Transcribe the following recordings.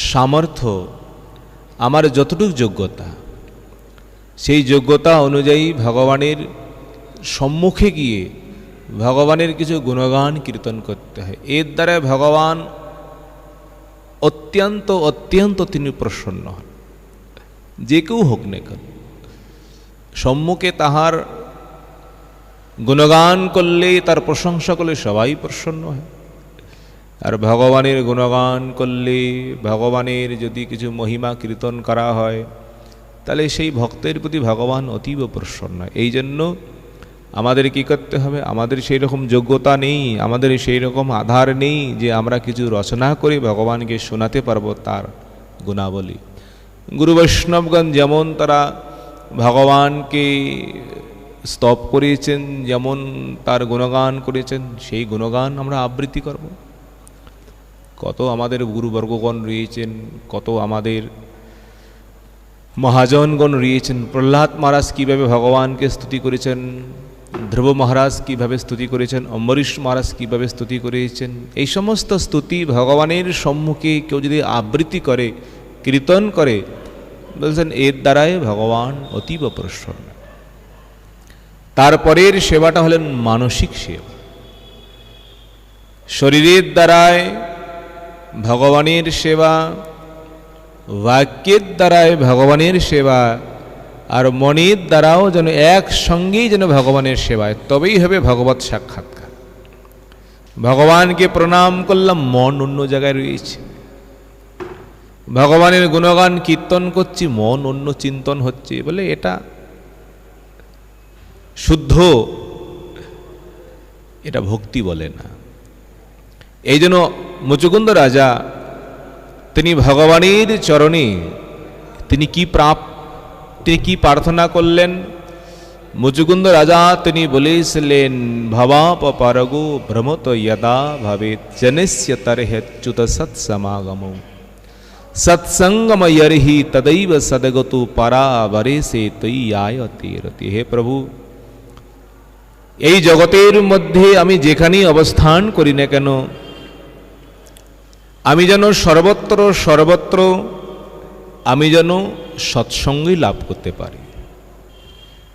সামর্থ্য, আমার যতটুকু যোগ্যতা, সেই যোগ্যতা অনুযায়ী ভগবানের সম্মুখে গিয়ে ভগবানের কিছু গুণগান কীর্তন করতে হয়। এর দ্বারা ভগবান অত্যন্ত অত্যন্ত তিনি প্রসন্ন হন। যে কেউ হোক না কেন, সম্মুখে তাহার গুণগান করলে, তার প্রশংসা করলে সবাই প্রসন্ন হয়। আর ভগবানের গুণগান করলে, ভগবানের যদি কিছু মহিমা কীর্তন করা হয়, তাহলে সেই ভক্তের প্রতি ভগবান অতীব প্রসন্ন হয়। এই জন্য আমাদের কি করতে হবে? আমাদের সেই রকম যোগ্যতা নেই, আমাদের সেই রকম আধার নেই যে আমরা কিছু রচনা করে ভগবানকে শোনাতে পারবো তার গুণাবলী। গুরু বৈষ্ণবগণ যেমন তারা ভগবানকে স্তব করেছেন, যেমন তার গুণগান করেছেন, সেই গুণগান আমরা আবৃত্তি করব। কত আমাদের গুরুবর্গগণ রয়েছেন, কত আমাদের মহাজনগণ রয়েছেন। প্রহ্লাদ মহারাজ কীভাবে ভগবানকে স্তুতি করেছেন, ধ্রুব মহারাজ কীভাবে স্তুতি করেছেন, অম্বরীশ মহারাজ কীভাবে স্তুতি করেছেন। এই সমস্ত স্তুতি ভগবানের সম্মুখে কেউ যদি আবৃত্তি করে, কীর্তন করে, বলছেন এর দ্বারাই ভগবান অতীব প্রসন্ন। তারপরের সেবাটা হলেন মানসিক সেবা। শরীরের দ্বারায় ভগবানের সেবা, বাক্যের দ্বারায় ভগবানের সেবা, আর মনের দ্বারাও যেন একসঙ্গেই যেন ভগবানের সেবায়, তবেই হবে ভগবত সাক্ষাৎকার। ভগবানকে প্রণাম করলাম, মন অন্য জায়গায় রয়েছে। ভগবানের গুণগান কীর্তন করছি, মন অন্য চিন্তন হচ্ছে, বলে এটা শুদ্ধ, এটা ভক্তি বলে না। এই জন্য মুচুকুন্দ রাজা তিনি ভগবানের চরণে তিনি কি প্রার্থনা করলেন? মুচুকুন্দ রাজা তিনি বলেছিলেন, ভবাপ পারগো ভ্রমত यदा भवेत जनस्य तरह्युत सत्समागम सत्संगम यर्हि तदैव सदगतु परावरे से तई आयते रति। হে প্রভু, এই জগতের মধ্যে আমি যেখানেই অবস্থান করি না কেন, আমি যেন সর্বত্র আমি যেন সৎসঙ্গই লাভ করতে পারি।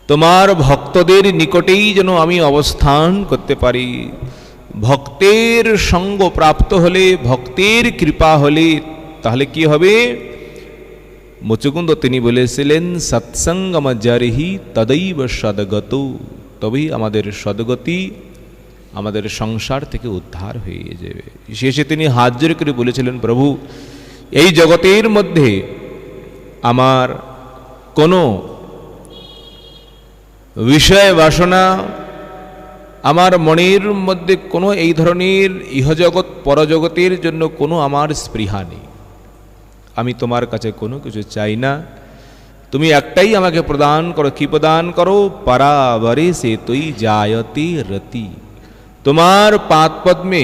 তোমার ভক্তদের নিকটেই যেন আমি অবস্থান করতে পারি। ভক্তের সঙ্গ প্রাপ্ত হলে, ভক্তের কৃপা হলে, তাহলে কি হবে? মুচুকুন্দ তিনি বলেছিলেন, সৎসঙ্গম জরহি তদৈব সদগত, তবেই আমাদের সদগতি, আমাদের সংসার থেকে উদ্ধার হয়ে যাবে। শেষে তিনি হাত জোড় করে বলেছিলেন, প্রভু, এই জগতের মধ্যে আমার কোনো বিষয় বাসনা, আমার মনের মধ্যে কোনো এই ধরনের ইহজগৎ পরজগতের জন্য কোনো আমার স্পৃহা নেই। আমি তোমার কাছে কোনো কিছু চাই না, তুমি একটাই আমাকে প্রদান করো। কি প্রদান করো? পরাবরে সে তুই জায়তে রতি, তোমার পাদ পদ্মে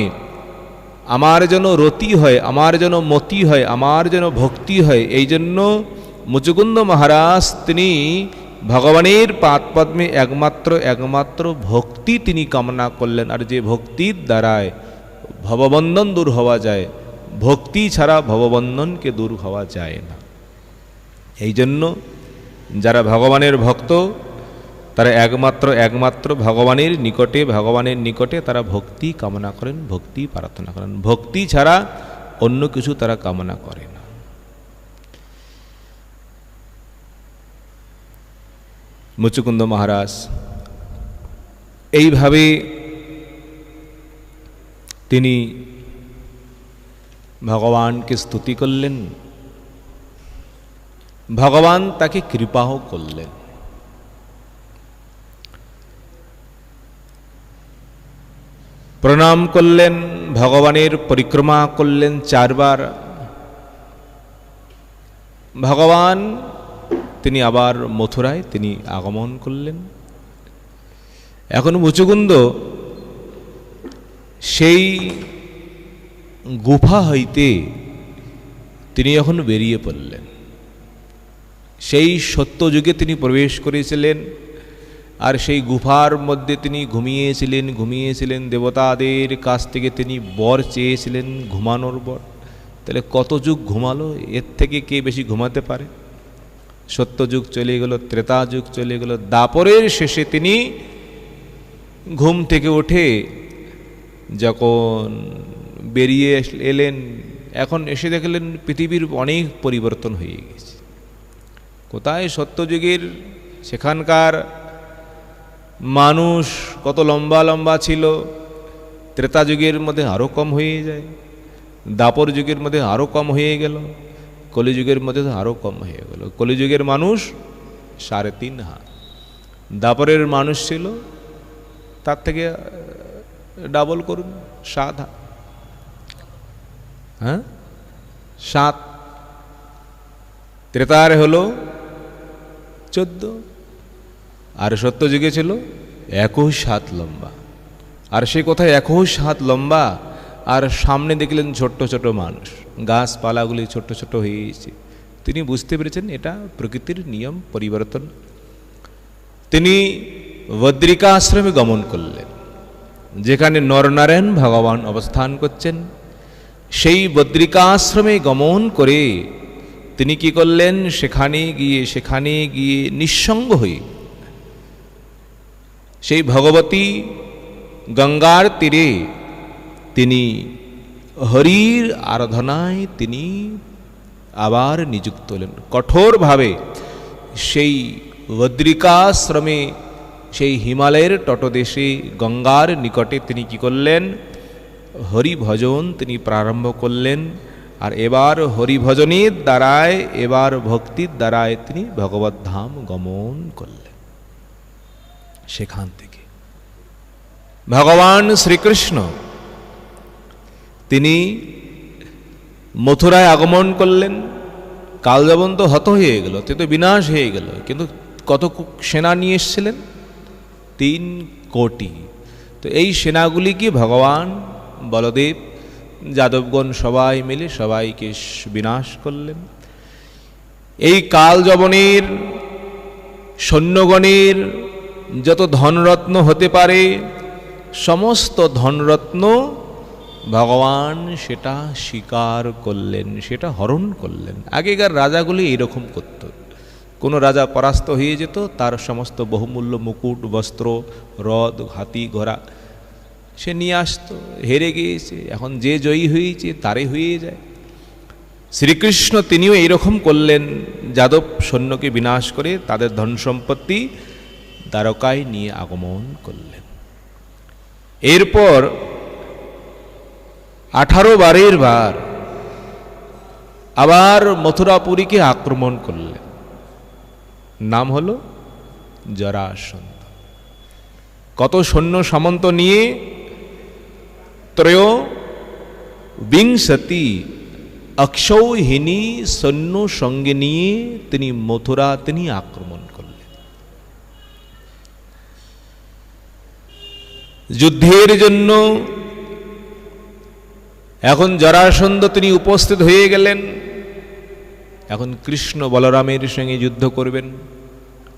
আমার যেন রতি হয়, আমার যেন মতি হয়, আমার যেন ভক্তি হয়। এই জন্য মুচুকুন্দ মহারাজ তিনি ভগবানের পাদ পদ্মে একমাত্র ভক্তি তিনি কামনা করলেন। আর যে ভক্তির দ্বারায় ভববন্ধন দূর হওয়া যায়, ভক্তি ছাড়া ভববন্ধনকে দূর হওয়া যায় না। এই জন্য যারা ভগবানের ভক্ত, তারা একমাত্র ভগবানের নিকটে তারা ভক্তি কামনা করেন, ভক্তি প্রার্থনা করেন। ভক্তি ছাড়া অন্য কিছু তারা কামনা করে না। মুচুকুন্দ মহারাজ এইভাবে তিনি ভগবানকে স্তুতি করলেন, ভগবান তাকে কৃপাও করলেন। প্রণাম করলেন, ভগবানের পরিক্রমা করলেন 4 বার। ভগবান তিনি আবার মথুরায় তিনি আগমন করলেন। এখন মুচুকুন্দ সেই গুফা হইতে তিনি এখন বেরিয়ে পড়লেন। সেই সত্যযুগে তিনি প্রবেশ করেছিলেন, আর সেই গুফার মধ্যে তিনি ঘুমিয়েছিলেন। দেবতাদের কাছ থেকে তিনি বর চেয়েছিলেন, ঘুমানোর বর। তাহলে কত যুগ ঘুমালো, এর থেকে কে বেশি ঘুমাতে পারে? সত্যযুগ চলে গেল, ত্রেতা যুগ চলে গেল, দাপরের শেষে তিনি ঘুম থেকে উঠে যখন বেরিয়ে এলেন, এখন এসে দেখলেন পৃথিবীর অনেক পরিবর্তন হয়ে গেছে। কোথায় সত্যযুগের সেখানকার মানুষ কত লম্বা লম্বা ছিল, ত্রেতা যুগের মধ্যে আরও কম হয়ে যায়, দাপর যুগের মধ্যে আরও কম হয়ে গেল, কলিযুগের মধ্যে আরও কম হয়ে গেল। কলিযুগের মানুষ 3.5 হাত, দাপরের মানুষ ছিল তার থেকে ডাবল করুন, 7 হাত। হ্যাঁ, 7। ত্রেতার হলো 14, আর সত্যযুগে ছিল 21 হাত লম্বা। আর সে কোথায় 21 হাত লম্বা, আর সামনে দেখলেন ছোট্ট ছোট মানুষ, গাছপালাগুলি ছোট্ট ছোট হয়েছে। তিনি বুঝতে পেরেছেন এটা প্রকৃতির নিয়ম পরিবর্তন। তিনি বদ্রিকাশ্রমে গমন করলেন, যেখানে নরনারায়ণ ভগবান অবস্থান করছেন। সেই বদ্রিকাশ্রমে গমন করে তিনি কি করলেন, সেখানে গিয়ে নিঃসঙ্গ হয়ে সেই ভগবতী গঙ্গার তীরে তিনি হরির আরাধনায় তিনি আবার নিযুক্ত হলেন। কঠোরভাবে সেই বদ্রিকাশ্রমে, সেই হিমালয়ের তটদেশে গঙ্গার নিকটে তিনি কি করলেন, হরিভজন তিনি প্রারম্ভ করলেন। আর এবার হরিভজনের দ্বারায়, এবার ভক্তির দ্বারায় তিনি ভগবত ধাম গমন করলেন। সেখান থেকে ভগবান শ্রীকৃষ্ণ তিনি মথুরায় আগমন করলেন। কালযবন তো হত হয়ে গেল, তে তো বিনাশ হয়ে গেল, কিন্তু কত সেনা নিয়ে এসেছিলেন? 3 কোটি। তো এই সেনাগুলিকে ভগবান বলদেব, যাদবগণ সবাই মিলে সবাইকে বিনাশ করলেন। এই কালযবনের সৈন্যগণের যত ধনরত্ন হতে পারে, সমস্ত ধনরত্ন ভগবান সেটা স্বীকার করলেন, সেটা হরণ করলেন। আগেকার রাজাগুলি এইরকম করত। কোনো রাজা পরাস্ত হয়ে যেত, তার সমস্ত বহুমূল্য মুকুট, বস্ত্র, রথ, হাতি, ঘোড়া সে নিয়ে আসতো। হেরে গিয়েছে, এখন যে জয়ী হয়েছে তারই হয়ে যায়। শ্রীকৃষ্ণ তিনিও এইরকম করলেন, যাদব সৈন্যকে বিনাশ করে তাদের ধন সম্পত্তি দ্বারকায় নিয়ে আগমন করলেন। এরপর 18 বারের বার আবার মথুরাপুরীকে আক্রমণ করলেন। নাম হলো জরাসন্ধ। কত সৈন্য সামন্ত নিয়ে 23 অক্ষৌহিনী সৈন্য সঙ্গে নিয়ে তিনি মথুরা তিনি আক্রমণ করলেন। যুদ্ধের জন্য এখন জরাসন্ধ তিনি উপস্থিত হয়ে গেলেন। এখন কৃষ্ণ বলরামের সঙ্গে যুদ্ধ করবেন।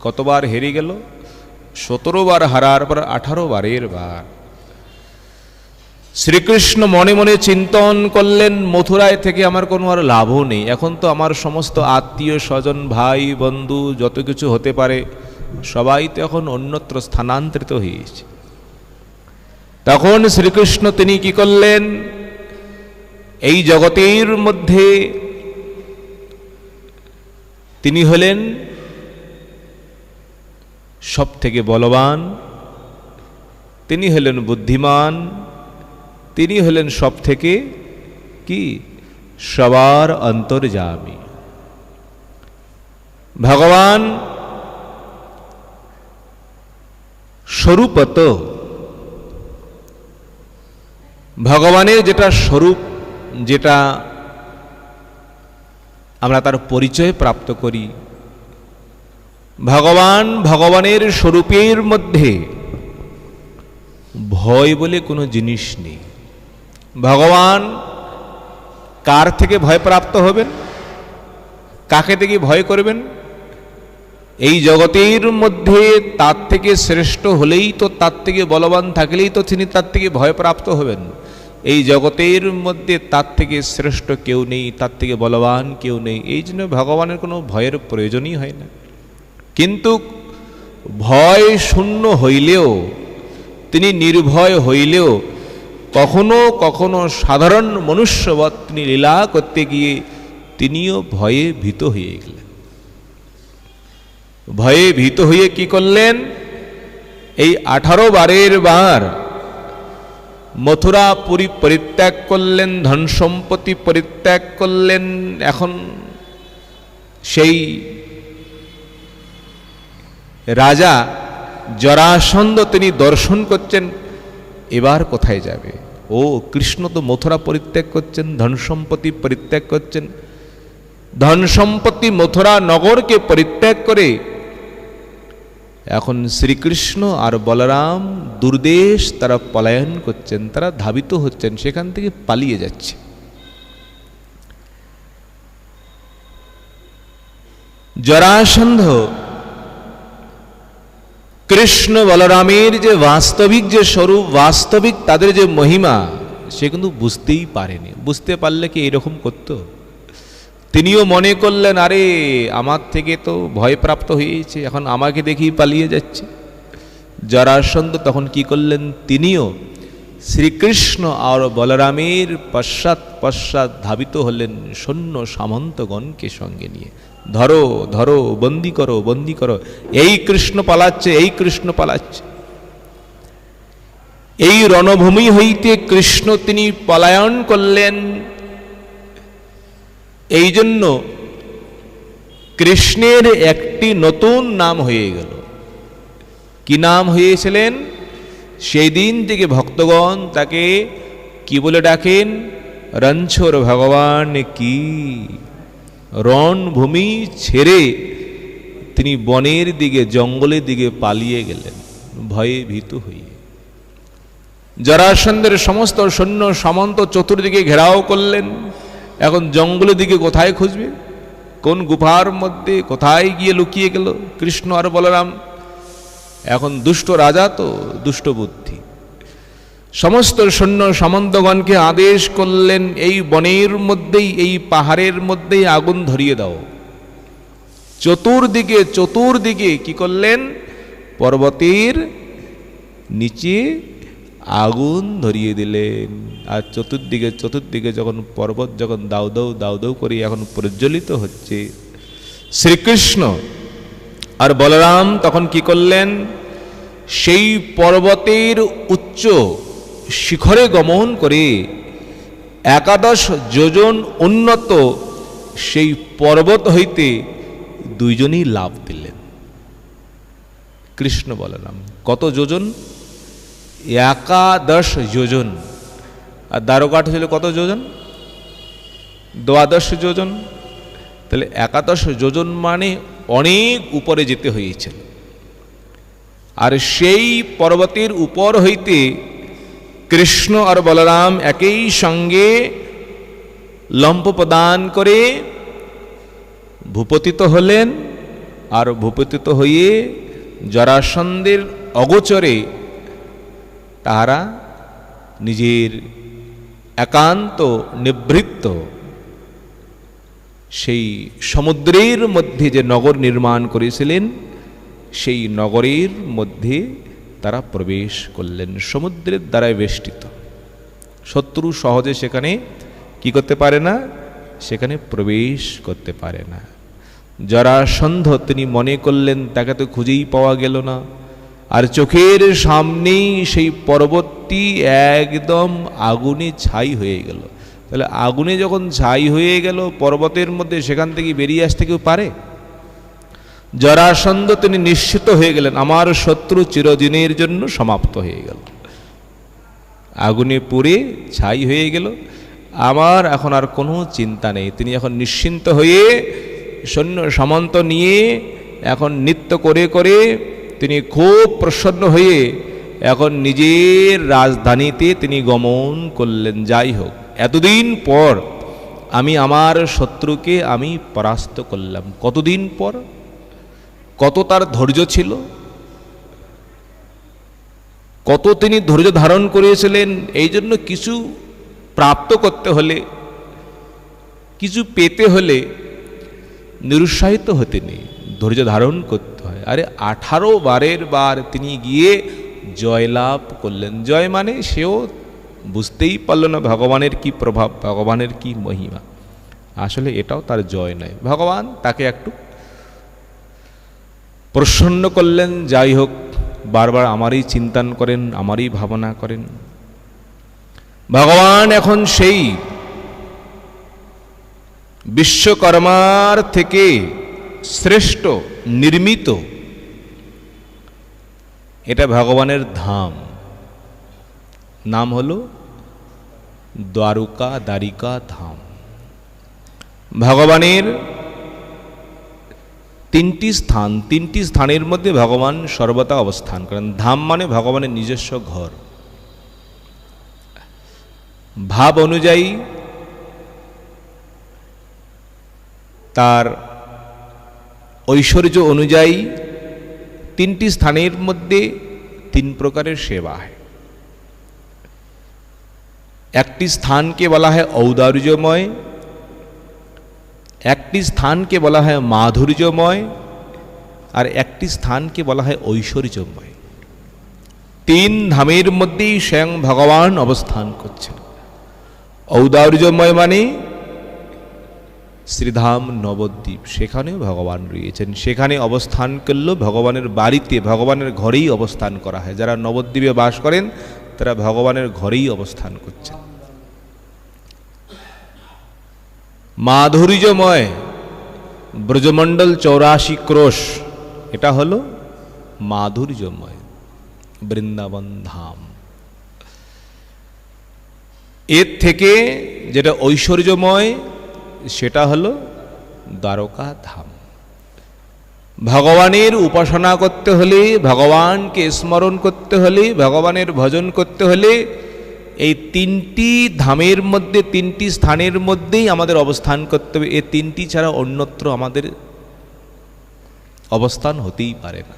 কতবার হেরে গেল? 17 বার হারার পর 18 বারের বার শ্রীকৃষ্ণ মনে মনে চিন্তন করলেন, মথুরায় থেকে আমার কোনো আর লাভও নেই। এখন তো আমার সমস্ত আত্মীয় স্বজন, ভাই বন্ধু যত কিছু হতে পারে সবাই তো এখন অন্যত্র স্থানান্তরিত হয়েছে। তখন শ্রীকৃষ্ণ তিনি কি করলেন, এই জগতের মধ্যে তিনি হলেন সব থেকে বলবান, তিনি হলেন বুদ্ধিমান, তিনি হলেন সব থেকে কি সবার অন্তর্যামী। ভগবান স্বরূপত, ভগবানের যেটা স্বরূপ, যেটা আমরা তার পরিচয় প্রাপ্ত করি, ভগবানের স্বরূপের মধ্যে ভয় বলে কোনো জিনিস নেই। ভগবান কার থেকে ভয় প্রাপ্ত হবেন, কাকে থেকে ভয় করবেন? এই জগতের মধ্যে তার থেকে শ্রেষ্ঠ হলেই তো, তার থেকে বলবান থাকলেই তো তিনি তার থেকে ভয় প্রাপ্ত হবেন। এই জগতের মধ্যে তার থেকে শ্রেষ্ঠ কেউ নেই, তার থেকে বলবান কেউ নেই, এই জন্য ভগবানের কোনো ভয়ের প্রয়োজনই হয় না। কিন্তু ভয় শূন্য হইলেও, তিনি নির্ভয় হইলেও কখনো কখনো সাধারণ মনুষ্যবৎ তিনি লীলা করতে গিয়ে তিনিও ভয়ে ভীত হয়ে গেলেন। ভয়ে ভীত হয়ে কি করলেন? এই 18 বারের বার মথুরাপুরী পরিত্যাগ করলেন, ধন সম্পত্তি পরিত্যাগ করলেন। এখন সেই রাজা জরাসন্ধ তিনি দর্শন করছেন, এবার কোথায় যাবে? ও কৃষ্ণ তো মথুরা পরিত্যাগ করছেন, ধন সম্পত্তি পরিত্যাগ করছেন। ধন সম্পত্তি মথুরা নগরকে পরিত্যাগ করে এখন শ্রীকৃষ্ণ আর বলরাম দুর্দেশ তারা পলায়ন করছেন, তারা ধাবিত হচ্ছেন, সেখান থেকে পালিয়ে যাচ্ছে। জরাসন্ধ কৃষ্ণ বলরামের যে বাস্তবিক যে স্বরূপ, বাস্তবিক তাদের যে মহিমা, সে কিন্তু বুঝতেই পারেনি। বুঝতে পারলে কি এরকম করত? তিনিও মনে করলেন, আরে আমার থেকে তো ভয়প্রাপ্ত হয়েছে, এখন আমাকে দেখেই পালিয়ে যাচ্ছে। জরাসন্ধ তখন কি করলেন? তিনিও শ্রীকৃষ্ণ আর বলরামের পশ্চাৎ পশ্চাৎ ধাবিত হলেন সৈন্য সামন্তগণকে সঙ্গে নিয়ে। ধরো ধরো, বন্দি করো বন্দি করো, এই কৃষ্ণ পালাচ্ছে, এই কৃষ্ণ পালাচ্ছে। এই রণভূমি হইতে কৃষ্ণ তিনি পলায়ন করলেন। এই জন্য কৃষ্ণের একটি নতুন নাম হয়ে গেল। কি নাম হয়েছিলেন? সেই দিন থেকে ভক্তগণ তাকে কি বলে ডাকেন? রণছোর ভগবান কি। রণভূমি ছেড়ে তিনি বনের দিকে, জঙ্গলের দিকে পালিয়ে গেলেন ভয়ে ভীত হয়ে। জরাসন্ধের সমস্ত সৈন্য সামন্ত চতুর্দিকে ঘেরাও করলেন। এখন জঙ্গলের দিকে কোথায় খুঁজবে? কোন গুফার মধ্যে কোথায় গিয়ে লুকিয়ে গেল কৃষ্ণ আর বলরাম? এখন দুষ্ট রাজা তো, দুষ্ট বুদ্ধি। সমস্ত সৈন্য সামন্তগণকে আদেশ করলেন, এই বনের মধ্যেই, এই পাহাড়ের মধ্যেই আগুন ধরিয়ে দাও। চতুর্দিকে চতুর্দিকে কি করলেন? পর্বতের নিচে আগুন ধরিয়ে দিলেন। আর চতুর্দিকে চতুর্দিকে যখন পর্বত যখন দাউ দাউ দাউ দাউ করে এখন প্রজ্বলিত হচ্ছে, শ্রীকৃষ্ণ আর বলরাম তখন কি করলেন? সেই পর্বতের উচ্চ শিখরে গমন করে 11 যোজন উন্নত সেই পর্বত হইতে দুইজনই লাভ দিলেন। কৃষ্ণ বলরাম কত যোজন? 11 যোজন। আর দ্বারকাঠ ছিল কত যোজন? 12 যোজন। তাহলে 11 যোজন মানে অনেক উপরে যেতে হয়েছিল। আর সেই পর্বতের উপর হইতে কৃষ্ণ আর বলরাম একই সঙ্গে লম্ফ প্রদান করে ভূপতিত হলেন। আর ভূপতিত হয়ে জরাসন্ধের অগোচরে তারা নিজের একান্ত নিবৃত্ত সেই সমুদ্রের মধ্যে যে নগর নির্মাণ করেছিলেন, সেই নগরের মধ্যে তারা প্রবেশ করলেন। সমুদ্রের দ্বারায় বেষ্টিত, শত্রু সহজে সেখানে কি করতে পারে না, সেখানে প্রবেশ করতে পারে না। জরাসন্ধ তিনি মনে করলেন তাকে তো খুঁজেই পাওয়া গেল না, আর চোখের সামনেই সেই পর্বতটি একদম আগুনে ছাই হয়ে গেল। তাহলে আগুনে যখন ছাই হয়ে গেল পর্বতের মধ্যে, সেখান থেকে বেরিয়ে আসতে কেউ পারে? জরাসন্ধ তিনি নিশ্চিত হয়ে গেলেন, আমার শত্রু চিরদিনের জন্য সমাপ্ত হয়ে গেল। আগুনে পুড়ে ছাই হয়ে গেল, আমার এখন আর কোনো চিন্তা নেই। তিনি এখন নিশ্চিন্ত হয়ে সৈন্য সামন্ত নিয়ে এখন নৃত্য করে করে তিনি খুব প্রসন্ন হয়ে এখন নিজের রাজধানীতে তিনি গমন করলেন। যাই হোক, এতদিন পর আমি আমার শত্রুকে আমি পরাস্ত করলাম। কতদিন পর? কত তার ধৈর্য ছিল, কত তিনি ধৈর্য ধারণ করেছিলেন। এই জন্য কিছু প্রাপ্ত করতে হলে, কিছু পেতে হলে নিরুৎসাহিত হতে নেই, ধৈর্য ধারণ করতে হয়। আরে 18 বারের বার তিনি গিয়ে জয়লাভ করলেন। জয় মানে সেও বুঝতেই পারল না ভগবানের কি প্রভাব, ভগবানের কি মহিমা। আসলে এটাও তার জয় নয়, ভগবান তাকে একটু প্রসন্ন করলেন। যাই হোক, বারবার আমারই চিন্তন করেন, আমারই ভাবনা করেন। ভগবান এখন সেই বিশ্বকর্মার থেকে শ্রেষ্ঠ নির্মিত, এটা ভগবানের ধাম, নাম হলো দ্বারকা দ্বারিকা ধাম। ভগবানের তিনটি স্থান, তিনটি স্থানের মধ্যে ভগবান সর্বদা অবস্থান করেন। ধাম মানে ভগবানের নিজস্ব ঘর। ভাব অনুযায়ী, তার ঐশ্বর্য অনুযায়ী তিনটি স্থানের মধ্যে তিন প্রকারের সেবা হয়। একটি স্থানকে বলা হয় ঔদার্যময়, একটি স্থানকে বলা হয় মাধুর্যময়, আর একটি স্থানকে বলা হয় ঐশ্বর্যময়। তিন ধামের মধ্যেই স্বয়ং ভগবান অবস্থান করছেন। ঔদার্যময় মানে শ্রীধাম নবদ্বীপ, সেখানেও ভগবান রয়েছেন। সেখানে অবস্থান করলেও ভগবানের বাড়িতে, ভগবানের ঘরেই অবস্থান করা হয়। যারা নবদ্বীপে বাস করেন তারা ভগবানের ঘরেই অবস্থান করছেন। মাধুর্যময় ব্রজমণ্ডল 84 ক্রোশ, এটা হলো মাধুর্যময় বৃন্দাবন ধাম। এর থেকে যেটা ঐশ্বর্যময় সেটা হলো দ্বারকা ধাম। ভগবানের উপাসনা করতে হলে, ভগবানকে স্মরণ করতে হলে, ভগবানের ভজন করতে হলে এই তিনটি ধামের মধ্যে, তিনটি স্থানের মধ্যেই আমাদের অবস্থান করতে হবে। এই তিনটি ছাড়া অন্যত্র আমাদের অবস্থান হতেই পারে না।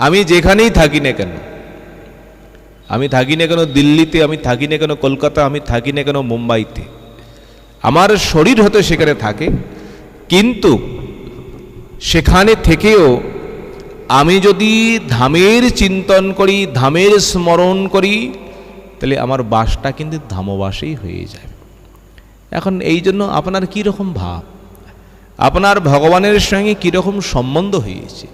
আমি যেখানেই থাকি না কেন, আমি থাকি না কেন দিল্লিতে, আমি থাকি না কেন কলকাতা, আমি থাকি না কেন মুম্বাইতে, আমার শরীর হয়তো সেখানে থাকে, কিন্তু সেখানে থেকেও আমি যদি ধামের চিন্তন করি, ধামের স্মরণ করি, তাহলে আমার বাসটা কিন্তু ধামবাসেই হয়ে যায়। এখন এই জন্য আপনার কি রকম ভাব, আপনার ভগবানের সঙ্গে কীরকম সম্বন্ধ হয়েছে,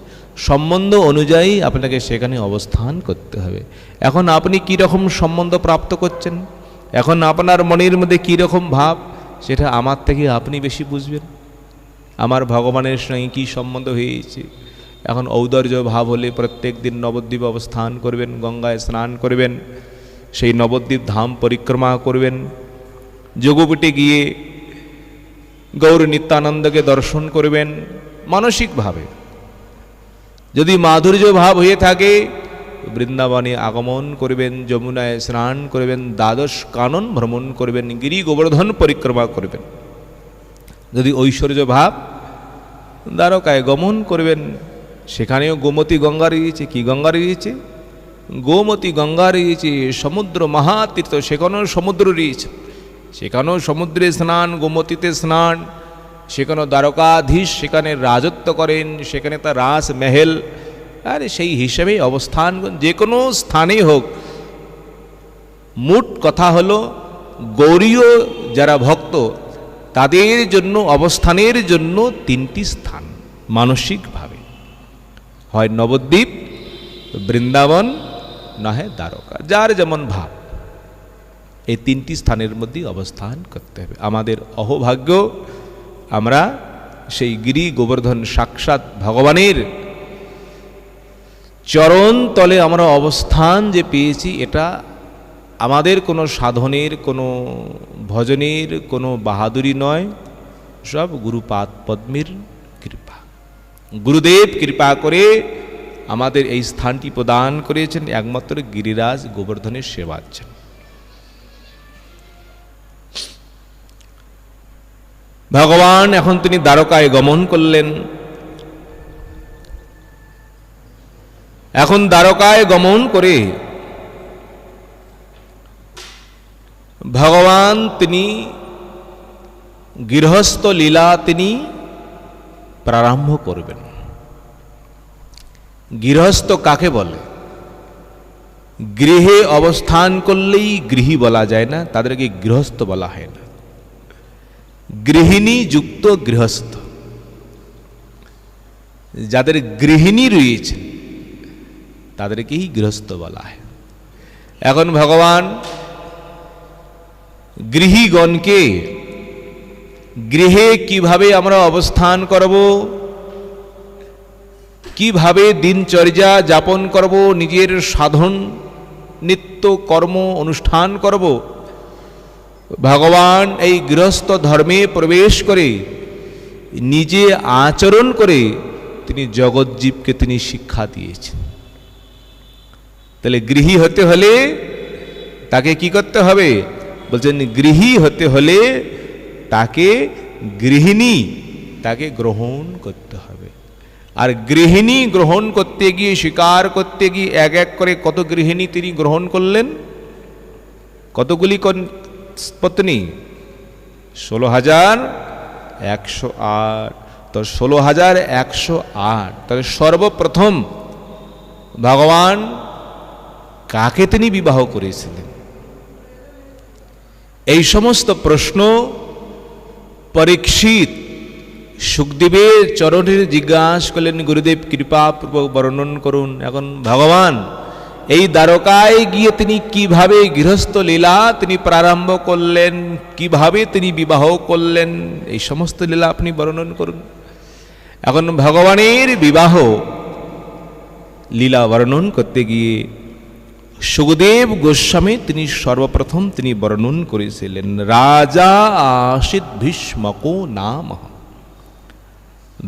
সম্বন্ধ অনুযায়ী আপনাকে সেখানে অবস্থান করতে হবে। এখন আপনি কি রকম সম্বন্ধ প্রাপ্ত করছেন, এখন আপনার মনের মধ্যে কী রকম ভাব, সেটা আমার থেকে আপনি বেশি বুঝবেন। আমার ভগবানের সঙ্গে কী সম্বন্ধ হয়েছে। এখন ঔদার্য ভাব হলে প্রত্যেক দিন নবদ্বীপ অবস্থান করবেন, গঙ্গায় স্নান করবেন, সেই নবদ্বীপ ধাম পরিক্রমা করবেন, যোগপীঠে গিয়ে গৌর নিত্যানন্দকে দর্শন করবেন মানসিকভাবে। যদি মাধুর্য ভাব হয়ে থাকে, বৃন্দাবনে আগমন করবেন, যমুনায় স্নান করবেন, দ্বাদশ কানন ভ্রমণ করবেন, গিরি গোবর্ধন পরিক্রমা করবেন। যদি ঐশ্বর্য ভাব, দ্বারকায় গমন করবেন, সেখানেও গোমতী গঙ্গা রয়েছে। কি গঙ্গা রয়েছে? গোমতী গঙ্গা রয়েছে। সমুদ্র মহাতীর্থ, সেখানেও সমুদ্র রয়েছে, সেখানেও সমুদ্রে স্নান, গোমতীতে স্নান। সেখানেও দ্বারকাধীশ সেখানে রাজত্ব করেন, সেখানে তার রাস মেহেল। আর সেই হিসেবে অবস্থান যে কোনো স্থানেই হোক, মোট কথা হলো গৌরীয় যারা ভক্ত তাদের জন্য অবস্থানের জন্য তিনটি স্থান মানসিকভাবে, হয় নবদ্বীপ, বৃন্দাবন, না হয় দ্বারকা, যার যেমন ভাব। এই তিনটি স্থানের মধ্যে অবস্থান করতে হবে। আমাদের অহোভাগ্য, আমরা সেই গিরি গোবর্ধন সাক্ষাৎ ভগবানের চরণ তলে আমরা অবস্থান যে পেয়েছি, এটা আমাদের কোনো সাধনের, কোনো ভজনের, কোনো বাহাদুরি নয়, সব গুরুপাদ পদ্মের কৃপা। গুরুদেব কৃপা করে আমাদের এই স্থানটি প্রদান করেছেন একমাত্র গিরিরাজ গোবর্ধনের সেবার জন্য। ভগবান এখন তিনি দ্বারকায় গমন করলেন। এখন দ্বারকায় গমন করে ভগবান তিনি গৃহস্থ লীলা তিনি প্রারম্ভ করবেন। গৃহস্থ কাকে বলে? গৃহে অবস্থান করলেই গৃহী বলা যায় না, তাদেরকে গৃহস্থ বলা হয় না। গৃহিণী যুক্ত গৃহস্থ, যাদের গৃহিণী রয়েছে তাদেরকেই গৃহস্থ বলা হয়। এখন ভগবান গৃহীগণকে গৃহে কিভাবে আমরা অবস্থান করব, কিভাবে দিনচর্যা যাপন করব, নিজের সাধন নিত্য কর্ম অনুষ্ঠান করব, ভগবান এই গৃহস্থ ধর্মে প্রবেশ করে নিজে আচরণ করে তিনি জগৎজীবকে তিনি শিক্ষা দিয়েছেন। তাহলে গৃহী হতে হলে তাকে কি করতে হবে? বলছেন গৃহী হতে হলে তাকে গৃহিণী তাকে গ্রহণ করতে হবে। আর গৃহিণী গ্রহণ করতে গিয়ে, স্বীকার করতে গিয়ে এক এক করে কত গৃহিণী তিনি গ্রহণ করলেন? কতগুলি পত্নী? 16,108। তো 16,108, তাহলে সর্বপ্রথম ভগবান কাকে তিনি বিবাহ করেছিলেন? এই সমস্ত প্রশ্ন পরীক্ষিত সুখদেবের চরণের জিজ্ঞাসা করলেন, গুরুদেব কৃপাপূর্বক বর্ণন করুন। এখন ভগবান এই দ্বারকায় গিয়ে তিনি কিভাবে গৃহস্থ লীলা তিনি প্রারম্ভ করলেন, কিভাবে তিনি বিবাহ করলেন, এই সমস্ত লীলা আপনি বর্ণন করুন। এখন ভগবানের বিবাহ লীলা বর্ণন করতে গিয়ে সুখদেব গোস্বামী তিনি সর্বপ্রথম তিনি বর্ণন করেছিলেন, রাজা আশিত ভীষ্মকো নাম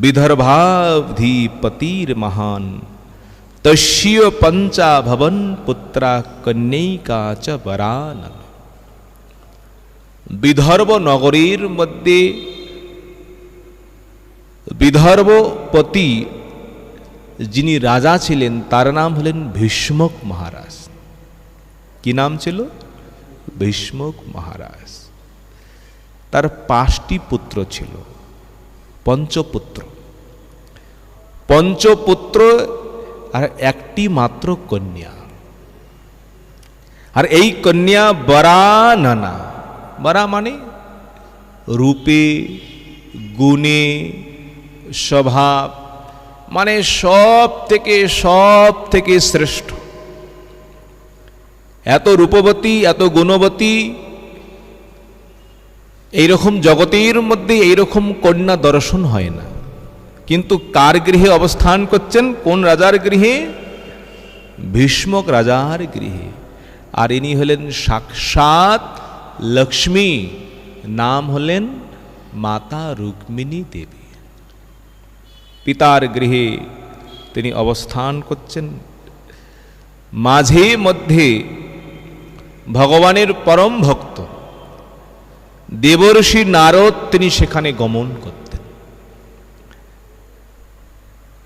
বিদর্ভাধিপতির মহান তস্য পঞ্চা ভবন পুত্রা কন্যৈকা চ বরানন। বিদর্ভ নগরীর মধ্যে বিদর্ভপতি যিনি রাজা ছিলেন তার নাম হলেন ভীষ্মক মহারাজ। কি নাম ছিল? ভীষ্মক মহারাজ। তার 5টি পুত্র ছিল, পঞ্চপুত্র। পঞ্চপুত্র আর একটি মাত্র কন্যা। আর এই কন্যা বরাননা, বরা মানে রূপে গুণে স্বভাব, মানে সব থেকে শ্রেষ্ঠ। এত রূপবতী, এত গুণবতী, এইরকম জগতের মধ্যে এইরকম কন্যা দর্শন হয় না। কিন্তু কার গৃহে অবস্থান করছেন? কোন রাজার গৃহে? ভীষ্মক রাজার গৃহে। আর ইনি হলেন সাক্ষাৎ লক্ষ্মী, নাম হলেন মাতা রুক্মিণী দেবী। পিতার গৃহে তিনি অবস্থান করছেন। মাঝে মধ্যে ভগবানের পরম ভক্ত দেবর্ষি নারদ তিনি সেখানে গমন করতেন।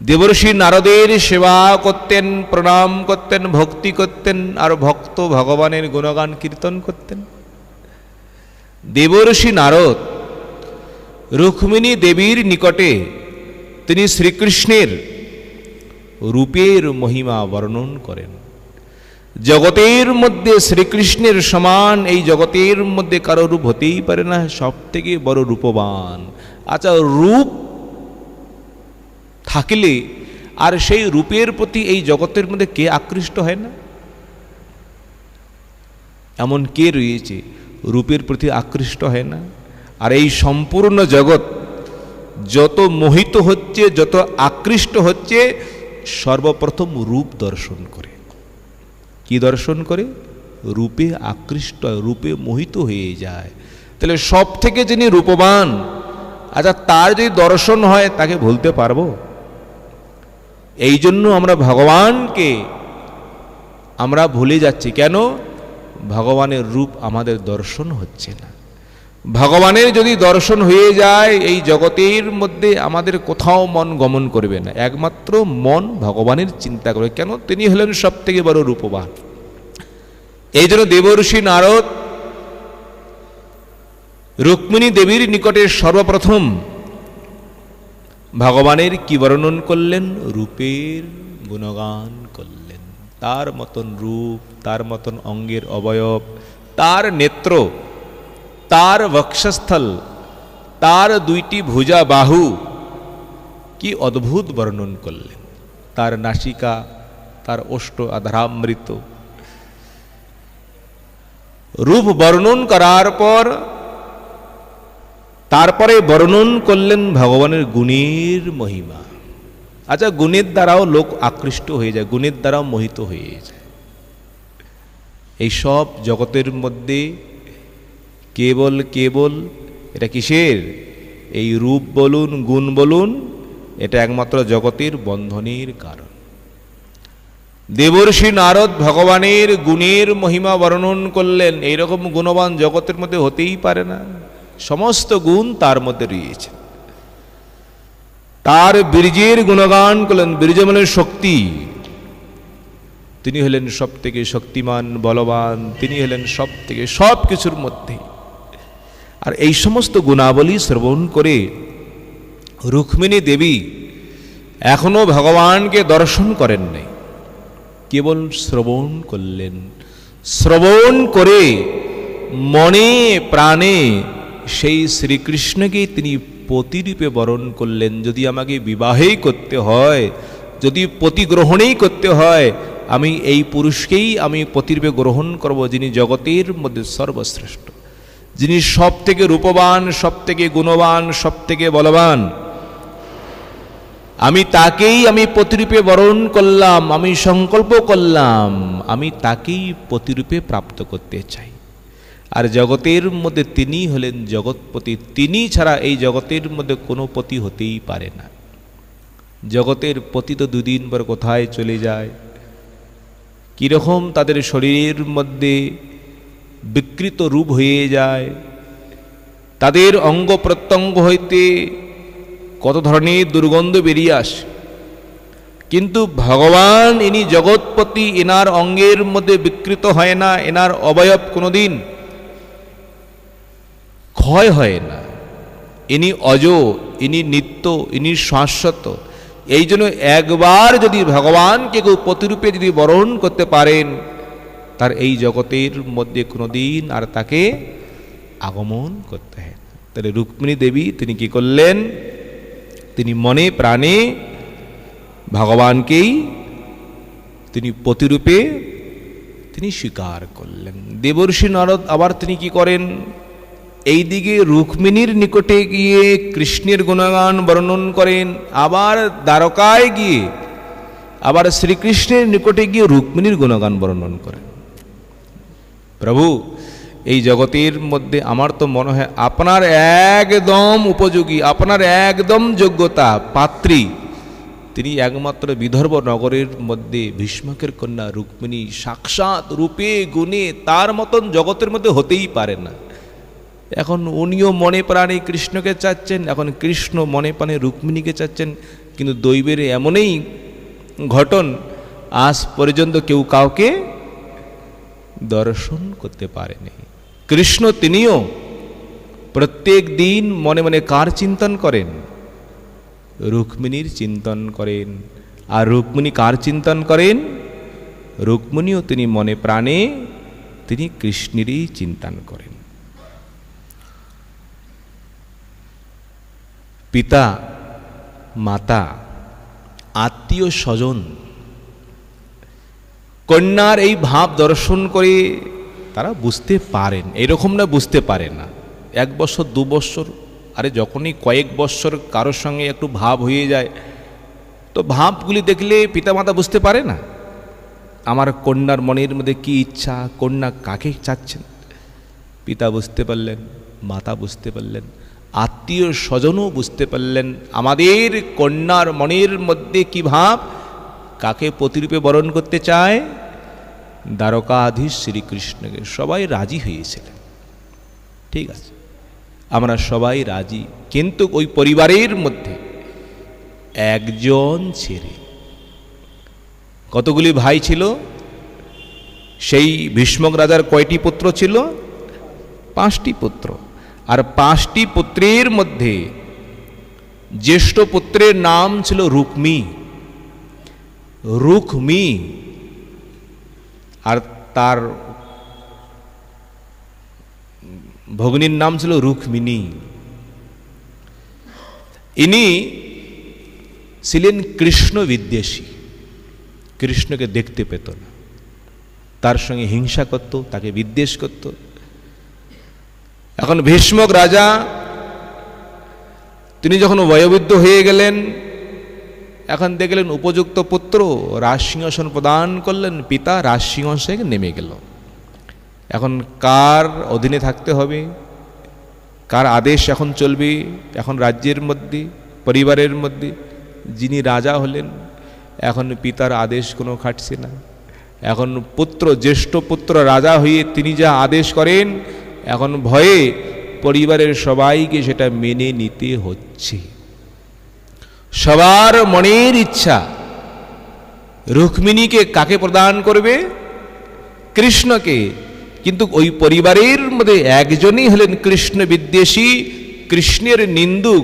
দেবর্ষি নারদের সেবা করতেন, প্রণাম করতেন, ভক্তি করতেন, আর ভক্ত ভগবানের গুণগান কীর্তন করতেন। দেবর্ষি নারদ রুক্মিণী দেবীর নিকটে তিনি শ্রীকৃষ্ণের রূপের মহিমা বর্ণন করেন। জগতের মধ্যে শ্রীকৃষ্ণের সমান এই জগতের মধ্যে কারো রূপ হতেই পারে না, সব থেকে বড় রূপবান। আচ্ছা, রূপ থাকলে আর সেই রূপের প্রতি এই জগতের মধ্যে কে আকৃষ্ট হয় না? এমন কে রয়েছে রূপের প্রতি আকৃষ্ট হয় না? আর এই সম্পূর্ণ জগৎ যত মোহিত হচ্ছে, যত আকৃষ্ট হচ্ছে, সর্বপ্রথম রূপ দর্শন করে। কি দর্শন করে? রূপে আকৃষ্ট, রূপে মোহিত হয়ে যায়। তাহলে সব থেকে যিনি রূপবান, আচ্ছা তার যদি দর্শন হয় তাকে ভুলতে পারবো? এই জন্য আমরা ভগবানকে আমরা ভুলে যাচ্ছি। কেন? ভগবানের রূপ আমাদের দর্শন হচ্ছে না। ভগবানের যদি দর্শন হয়ে যায়, এই জগতের মধ্যে আমাদের কোথাও মন গমন করবে না, একমাত্র মন ভগবানের চিন্তা করবে। কেন? তিনি হলেন সব থেকে বড় রূপবান। এই জন্য দেবর্ষি নারদ রুক্মিণী দেবীর নিকটে সর্বপ্রথম ভগবানের কি বর্ণন করলেন? রূপের গুণগান করলেন। তার মতন রূপ, তার মতন অঙ্গের অবয়ব, তার নেত্র, তার বক্ষস্থল, তার দুইটি ভুজা বাহু, কি অদ্ভুত বর্ণন করলেন। তার নাসিকা, তার ওষ্ঠ আধারামৃত। রূপ বর্ণন করার পর তারপরে বর্ণন করলেন ভগবানের গুণের মহিমা। আচ্ছা, গুণের দ্বারাও লোক আকৃষ্ট হয়ে যায়, গুণের দ্বারাও মোহিত হয়ে যায়। এই সব জগতের মধ্যে কেবল কেবল এটা কিসের? এই রূপ বলুন, গুণ বলুন, এটা একমাত্র জগতের বন্ধনের কারণ। দেবর্ষি নারদ ভগবানের গুণের মহিমা বর্ণন করলেন। এইরকম গুণবান জগতের মধ্যে হতেই পারে না। সমস্ত গুণ তার মধ্যে রয়েছে। তার বীর্যের গুণগান করলেন। বীর্য মানে শক্তি। তিনি হলেন সব থেকে শক্তিমান, বলবান। তিনি হলেন সব থেকে সব কিছুর মধ্যে। আর এই সমস্ত গুণাবলী শ্রবণ করে রুক্মিণী দেবী এখনো ভগবানকে দর্শন করেন নাই, কেবল শ্রবণ করলেন। শ্রবণ করে মনে প্রাণে সেই শ্রীকৃষ্ণকে তিনি পতিরূপে বরণ করলেন। যদি আমাকে বিবাহেই করতে হয়, যদি পতি গ্রহণেই করতে হয়, আমি এই পুরুষকেই আমি পতিরূপে গ্রহণ করব, যিনি জগতের মধ্যে সর্বশ্রেষ্ঠ, যিনি সব থেকে রূপবান, সব থেকে গুণবান, সব থেকে বলবান। আমি তাকেই আমি পতিরূপে বরণ করলাম, আমি সংকল্প করলাম, আমি তাকেই পতিরূপে প্রাপ্ত করতে চাই। আর জগতের মধ্যে তিনি হলেন জগৎপতি। তিনি ছাড়া এই জগতের মধ্যে কোনো পতি হতেই পারে না। জগতের পতি তো দুদিন পর কোথায় চলে যায়, কীরকম তাদের শরীরের মধ্যে বিকৃত রূপ হয়ে যায়, তাদের অঙ্গ প্রত্যঙ্গ হইতে কত ধরনের দুর্গন্ধ বেরিয়ে আসে। কিন্তু ভগবান ইনি জগৎপতি, এনার অঙ্গের মধ্যে বিকৃত হয় না, এনার অবয়ব কোনোদিন ক্ষয় হয় না। ইনি অজ, ইনি নিত্য, ইনি শাশ্বত। এই জন্য একবার যদি ভগবানকে কেউ প্রতিরূপে যদি বরণ করতে পারেন, তার এই জগতের মধ্যে কোনোদিন আর তাকে আগমন করতে হয় না। তাহলে রুক্মিণী দেবী তিনি কি করলেন? তিনি মনে প্রাণে ভগবানকেই তিনি প্রতিরূপে তিনি স্বীকার করলেন। দেবর্ষি নারদ আবার তিনি কি করেন? এইদিকে রুক্মিণীর নিকটে গিয়ে কৃষ্ণের গুণগান বর্ণন করেন, আবার দ্বারকায় গিয়ে আবার শ্রীকৃষ্ণের নিকটে গিয়ে রুক্মিণীর গুণগান বর্ণন করেন। প্রভু, এই জগতের মধ্যে আমার তো মনে হয় আপনার একদম উপযোগী, আপনার একদম যোগ্যতা পাত্রী, তিনি একমাত্র বিদর্ভ নগরের মধ্যে ভীষ্মকের কন্যা রুক্মিণী, সাক্ষাৎ রূপে গুণে তার মতন জগতের মধ্যে হতেই পারে না। এখন উনিও মনে প্রাণে কৃষ্ণকে চাচ্ছেন, এখন কৃষ্ণ মনে প্রাণে রুক্মিণীকে চাচ্ছেন, কিন্তু দৈবের এমনই ঘটন, আজ পর্যন্ত কেউ কাউকে দর্শন করতে পারেনি। কৃষ্ণ তিনিও প্রত্যেক দিন মনে মনে কার চিন্তন করেন? রুক্মিণীর চিন্তন করেন। আর রুক্মিণী কার চিন্তন করেন? রুক্মিণীও তিনি মনে প্রাণে তিনি কৃষ্ণেরই চিন্তন করেন। পিতা, মাতা, আত্মীয় স্বজন কন্যার এই ভাব দর্শন করে তারা বুঝতে পারেন, এরকম না বুঝতে পারে না। 1 বছর 2 বছর, আরে যখনই কয়েক বছর কারোর সঙ্গে একটু ভাব হয়ে যায়, তো ভাবগুলি দেখলে পিতামাতা বুঝতে পারে না আমার কন্যার মনের মধ্যে কি ইচ্ছা, কন্যা কাকে চাচ্ছেন। পিতা বুঝতে পারলেন, মাতা বুঝতে পারলেন, আত্মীয় স্বজনও বুঝতে পারলেন আমাদের কন্যার মনের মধ্যে কি ভাব, কাকে প্রতিরূপে বরণ করতে চায়। দ্বারকাধীশ শ্রীকৃষ্ণকে সবাই রাজি হয়েছিলেন। ঠিক আছে, আমরা সবাই রাজি, কিন্তু ওই পরিবারের মধ্যে একজন ছেড়ে কতগুলি ভাই ছিল? সেই ভীষ্মক রাজার কয়টি পুত্র ছিল? 5টি পুত্র। আর 5টি পুত্রের মধ্যে জ্যেষ্ঠ পুত্রের নাম ছিল রুক্মী, রুক্মী, আর তার ভগ্নীর নাম ছিল রুক্মিণী। ইনি ছিলেন কৃষ্ণ বিদ্বেষী, কৃষ্ণকে দেখতে পেত না, তার সঙ্গে হিংসা করত, তাকে বিদ্বেষ করত। এখন ভীষ্মক রাজা তিনি যখন বয়োবৃদ্ধ হয়ে গেলেন, এখন দেখলেন উপযুক্ত পুত্র রাজসিংহাসন প্রদান করলেন, পিতা রাজসিংহাসনে নেমে গেল। এখন কার অধীনে থাকতে হবে, কার আদেশ এখন চলবে? এখন রাজ্যের মধ্যে, পরিবারের মধ্যে যিনি রাজা হলেন, এখন পিতার আদেশ কোনো খাটছে না। এখন পুত্র, জ্যেষ্ঠ পুত্র রাজা হয়ে তিনি যা আদেশ করেন, এখন ভয়ে পরিবারের সবাইকে সেটা মেনে নিতে হচ্ছে। সবার মনের ইচ্ছা রুক্মিণীকে কাকে প্রদান করবে? কৃষ্ণকে। কিন্তু ওই পরিবারের মধ্যে একজনই হলেন কৃষ্ণ বিদ্বেষী, কৃষ্ণের নিন্দুক।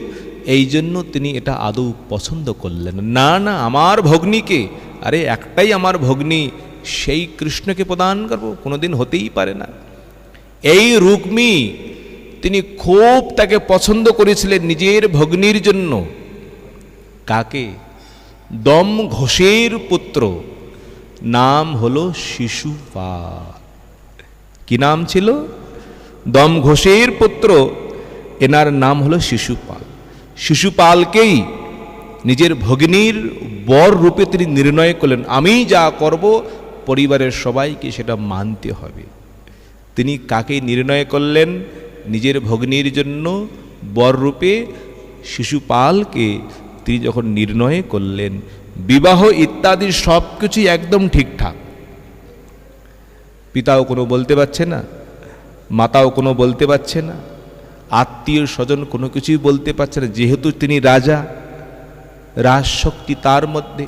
এই জন্য তিনি এটা আদৌ পছন্দ করলেন না। না, আমার ভগ্নীকে, আরে একটাই আমার ভগ্নী, সেই কৃষ্ণকে প্রদান করবো? কোনোদিন হতেই পারে না। এই রুক্মী তিনি খুব তাকে পছন্দ করেছিলেন নিজের ভগ্নীর জন্য। কাকে? দম ঘোষের পুত্র, নাম হলো শিশুপাল। কি নাম ছিল? দম ঘোষের পুত্র, এনার নাম হলো শিশুপাল। শিশুপালকেই নিজের ভগ্নীর বর রূপে তিনি নির্ণয় করলেন, আমি যা করব পরিবারের সবাইকে সেটা মানতে হবে। তিনি কাকে নির্ণয় করলেন নিজের ভগ্নীর জন্য বর রূপে? শিশুপালকে তিনি যখন নির্ণয় করলেন, বিবাহ ইত্যাদি সব কিছুই একদম ঠিকঠাক। পিতাও কোনো বলতে পারছে না, মাতাও কোনো বলতে পারছে না, আত্মীয় স্বজন কোনো কিছুই বলতে পারছে না, যেহেতু তিনি রাজা, রাজশক্তি তার মধ্যে।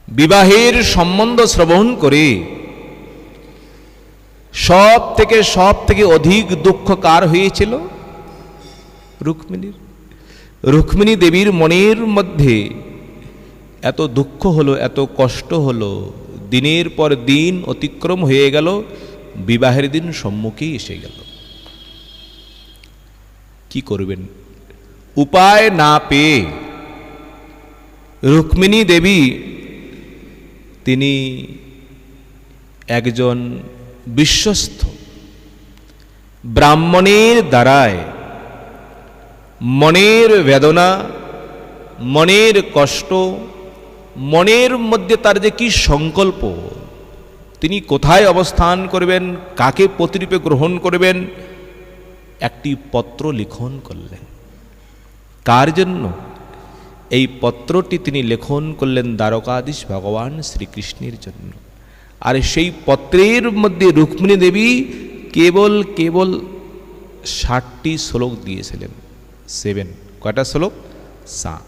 বিবাহের সম্বন্ধ শ্রবণ করে সব থেকে অধিক দুঃখ কার হয়েছিল? রুক্মিণীর। রুক্মিণী দেবীর মনের মধ্যে এত দুঃখ হলো, এত কষ্ট হলো, দিনের পর দিন অতিক্রম হয়ে গেল, বিবাহের দিন সম্মুখেই এসে গেল। কি করবেন? উপায় না পেয়ে রুক্মিণী দেবী তিনি একজন বিশ্বস্ত ব্রাহ্মণের দ্বারায় মনের বেদনা, মনের কষ্ট, মনের মধ্যে তার যে কি সংকল্প, তিনি কোথায় অবস্থান করবেন, কাকে পতিরূপে গ্রহণ করবেন, একটি পত্র লিখন করলেন। কার জন্য? এই পত্রটি তিনি লেখন করলেন দ্বারকাধীশ ভগবান শ্রীকৃষ্ণের জন্য। আর সেই পত্রের মধ্যে রুক্মিণী দেবী কেবল 60টি শ্লোক দিয়েছিলেন। 7, কয়টা শ্লোক? 7।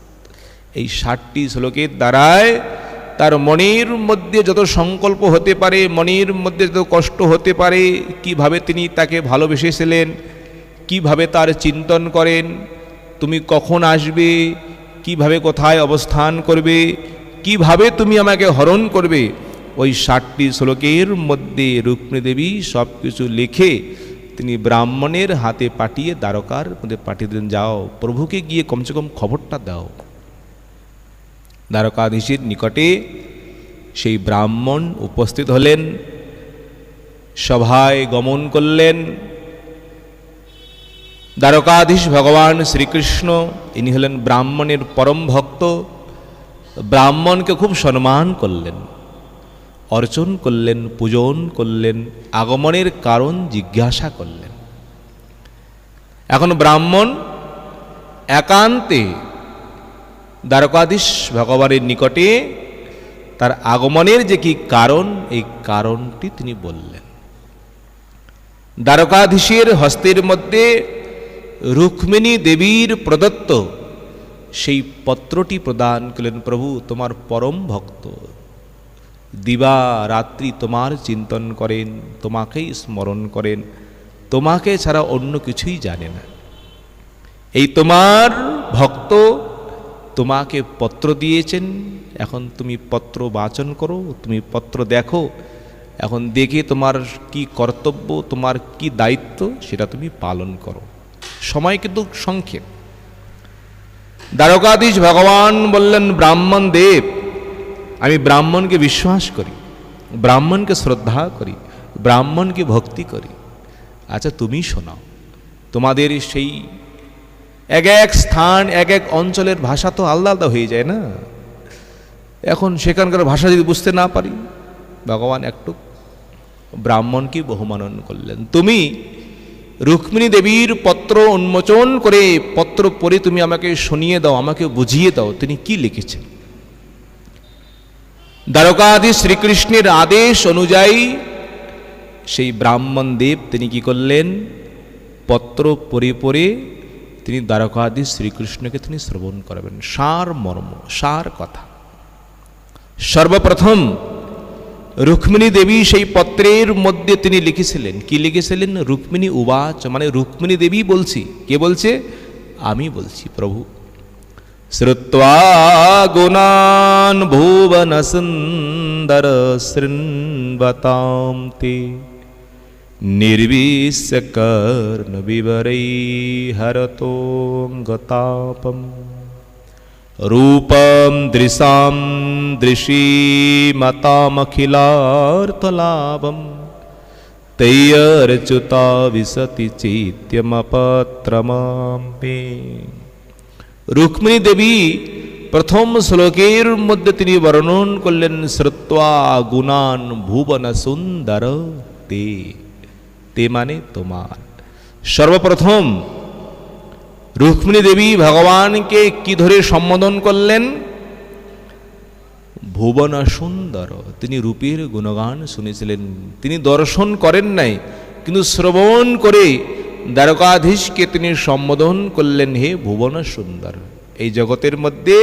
এই 60টি শ্লোকের দ্বারায় তার মনের মধ্যে যত সংকল্প হতে পারে, মনের মধ্যে যত কষ্ট হতে পারে, কিভাবে তিনি তাকে ভালোবেসেছিলেন, কিভাবে তার চিন্তন করেন, তুমি কখন আসবে, কিভাবে কোথায় অবস্থান করবে, কিভাবে তুমি আমাকে হরণ করবে, ওই 60টি শ্লোকের মধ্যে রুক্মিণী দেবী সব কিছু লিখে তিনি ব্রাহ্মণের হাতে পাঠিয়ে দ্বারকার মধ্যে পাঠিয়ে দিলেন, যাও প্রভুকে গিয়ে কমসে কম খবরটা দাও। দ্বারকাধীশের নিকটে সেই ব্রাহ্মণ উপস্থিত হলেন, সভায় গমন করলেন। দ্বারকাধীশ ভগবান শ্রীকৃষ্ণ, ইনি হলেন ব্রাহ্মণের পরম ভক্ত। ব্রাহ্মণকে খুব সম্মান করলেন, অর্চন করলেন, পূজন করলেন, আগমনের কারণ জিজ্ঞাসা করলেন। এখন ব্রাহ্মণ একান্তে দ্বারকাধীশ ভগবানের নিকটে তার আগমনের যে কি কারণ, এই কারণটি তিনি বললেন। দ্বারকাধীশের হস্তের মধ্যে রুক্মিণী দেবীর প্রদত্ত সেই পত্রটি প্রদান করলেন। প্রভু, তোমার পরম ভক্ত দিবা রাত্রি তোমার চিন্তন করেন, তোমাকেই স্মরণ করেন, তোমাকে ছাড়া অন্য কিছুই জানে না। এই তোমার ভক্ত তোমাকে পত্র দিয়েছেন, এখন তুমি পত্র বাচন করো, তুমি পত্র দেখো, এখন দেখে তোমার কি কর্তব্য, তোমার কি দায়িত্ব সেটা তুমি পালন করো। সময় কিন্তু সংক্ষেপ। দ্বারকাধীশ ভগবান বললেন, ব্রাহ্মণ দেব, আমি ব্রাহ্মণকে বিশ্বাস করি, ব্রাহ্মণকে শ্রদ্ধা করি, ব্রাহ্মণকে ভক্তি করি। আচ্ছা তুমি শোনাও, তোমাদের সেই এক এক স্থান এক এক অঞ্চলের ভাষা তো আলাদা আলাদা হয়ে যায় না। এখন সেখানকার ভাষা যদি বুঝতে না পারি, ভগবান একটু ব্রাহ্মণকে বহুমানন করলেন। তুমি রুক্মিণী দেবীর পত্র উন্মোচন করে পত্র পড়ে তুমি আমাকে শুনিয়ে দাও, আমাকে বুঝিয়ে দাও তিনি কি লিখেছেন। দ্বারকাধীশ শ্রীকৃষ্ণের আদেশ অনুযায়ী সেই ব্রাহ্মণ দেব তিনি কি করলেন, পত্র পড়ে পড়ে তিনি দ্বারকাধীশ শ্রীকৃষ্ণকে তিনি শ্রবণ করবেন। সার মর্ম, সার কথা। সর্বপ্রথম রুক্মিণী দেবী সেই পত্রের মধ্যে তিনি লিখেছিলেন, কি লিখেছিলেন, রুক্মিণী উবাচ, মানে রুক্মিণী দেবী বলছি। কে বলছে? আমি বলছি, প্রভু। শ্রুত্বা গুণান ভুবন সুন্দর শৃণ্বতাম তে নির্বিশ্য কর্ণ বিবরৈ হরতো গতাপম রূপম দৃশাম দৃশীমতামখিলার্থলাভম তৈয়র্চ্যুতা বিশতি চিত্যমপত্রমাম্পে। রুক্মিণী দেবী প্রথম শ্লোকের মধ্যে তিনি বর্ণন করলেন, শ্রুত্বা গুণান ভুবন সুন্দর তে, তে মানে তোমার। সর্বপ্রথম রুক্মিণী দেবী ভগবানকে কি ধরে সম্বোধন করলেন? ভুবন সুন্দর। তিনি রূপের গুণগান শুনেছিলেন, তিনি দর্শন করেন নাই, কিন্তু শ্রবণ করে দ্বারকাধীশকে তিনি সম্বোধন করলেন, হে ভুবন সুন্দর, এই জগতের মধ্যে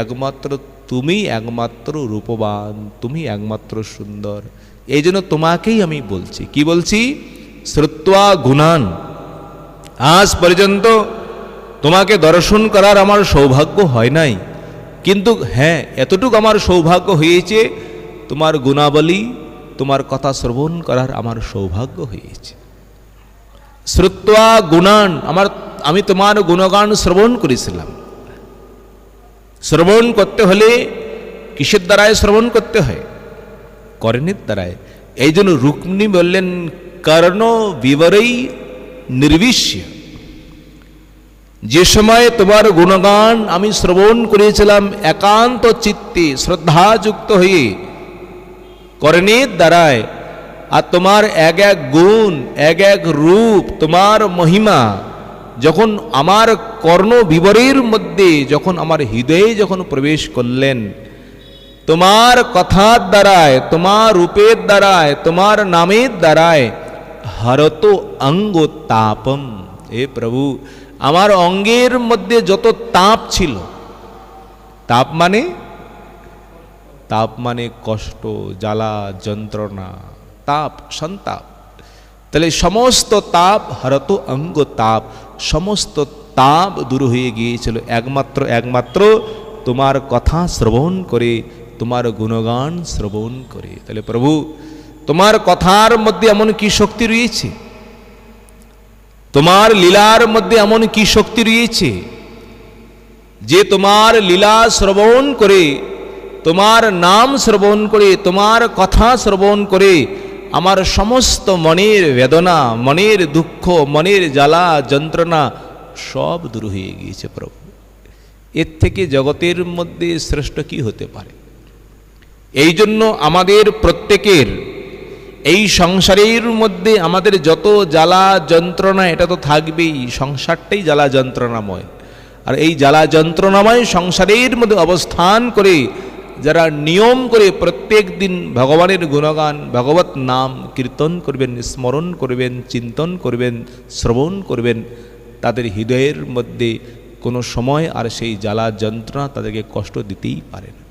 একমাত্র তুমি একমাত্র রূপবান, তুমি একমাত্র সুন্দর, এই জন্য তোমাকেই আমি বলছি। কি বলছি? শ্রুত্বা গুণান। আজ পর্যন্ত তোমাকে দর্শন করার আমার সৌভাগ্য হয় নাই, কিন্তু হ্যাঁ এতটুকু আমার সৌভাগ্য হয়েছে, তোমার গুণাবলী, তোমার কথা শ্রবণ করার আমার সৌভাগ্য হয়েছে। শ্রুত্বা গুণান, আমি তোমার গুণগান শ্রবণ করেছিলাম। শ্রবণ করতে হলে কিসের দ্বারায় শ্রবণ করতে হয়? কর্ণের দ্বারায়। এই জন্য রুক্মিণী বললেন, কর্ণ বিবরৈ নির্বিশ্য। যে সময় তোমার গুণগান আমি শ্রবণ করেছিলাম একান্ত চিত্তে শ্রদ্ধাযুক্ত হয়ে কর্ণের দ্বারায়, আর তোমার এক এক গুণ এক এক রূপ তোমার মহিমা যখন আমার কর্ণ বিবরের মধ্যে, যখন আমার হৃদয়ে যখন প্রবেশ করলেন, তোমার কথার দ্বারায়, তোমার রূপের দ্বারায়, তোমার নামের দ্বারায় হরত অঙ্গ তাপম। হে প্রভু, আমার অঙ্গের মধ্যে যত তাপ ছিল, তাপ মানে কষ্ট, জ্বালা, যন্ত্রণা, তাপ, সন্তাপ, তাহলে সমস্ত তাপ, হরত অঙ্গ তাপ, সমস্ত তাপ দূর হয়ে গিয়েছিল একমাত্র তোমার কথা শ্রবণ করে, তোমার গুণগান শ্রবণ করে। তাহলে প্রভু, তোমার কথার মধ্যে এমন কি শক্তি রয়েছে, তোমার লীলার মধ্যে এমন কি শক্তি রয়েছে যে তোমার লীলা শ্রবণ করে, তোমার নাম শ্রবণ করে, তোমার কথা শ্রবণ করে আমার সমস্ত মনের বেদনা, মনের দুঃখ, মনের জ্বালা যন্ত্রণা সব দূর হয়ে গিয়েছে। প্রভু, এর থেকে জগতের মধ্যে শ্রেষ্ঠ কি হতে পারে? এই জন্য আমাদের প্রত্যেকের এই সংসারের মধ্যে আমাদের যত জ্বালা যন্ত্রণা, এটা তো থাকবেই, সংসারটাই জ্বালা যন্ত্রণাময়। আর এই জ্বালা যন্ত্রণাময় সংসারের মধ্যে অবস্থান করে যারা নিয়ম করে প্রত্যেক দিন ভগবানের গুণগান, ভগবত নাম কীর্তন করবেন, স্মরণ করবেন, চিন্তন করবেন, শ্রবণ করবেন, তাদের হৃদয়ের মধ্যে কোনো সময় আর সেই জ্বালা যন্ত্রণা তাদেরকে কষ্ট দিতেই পারে না।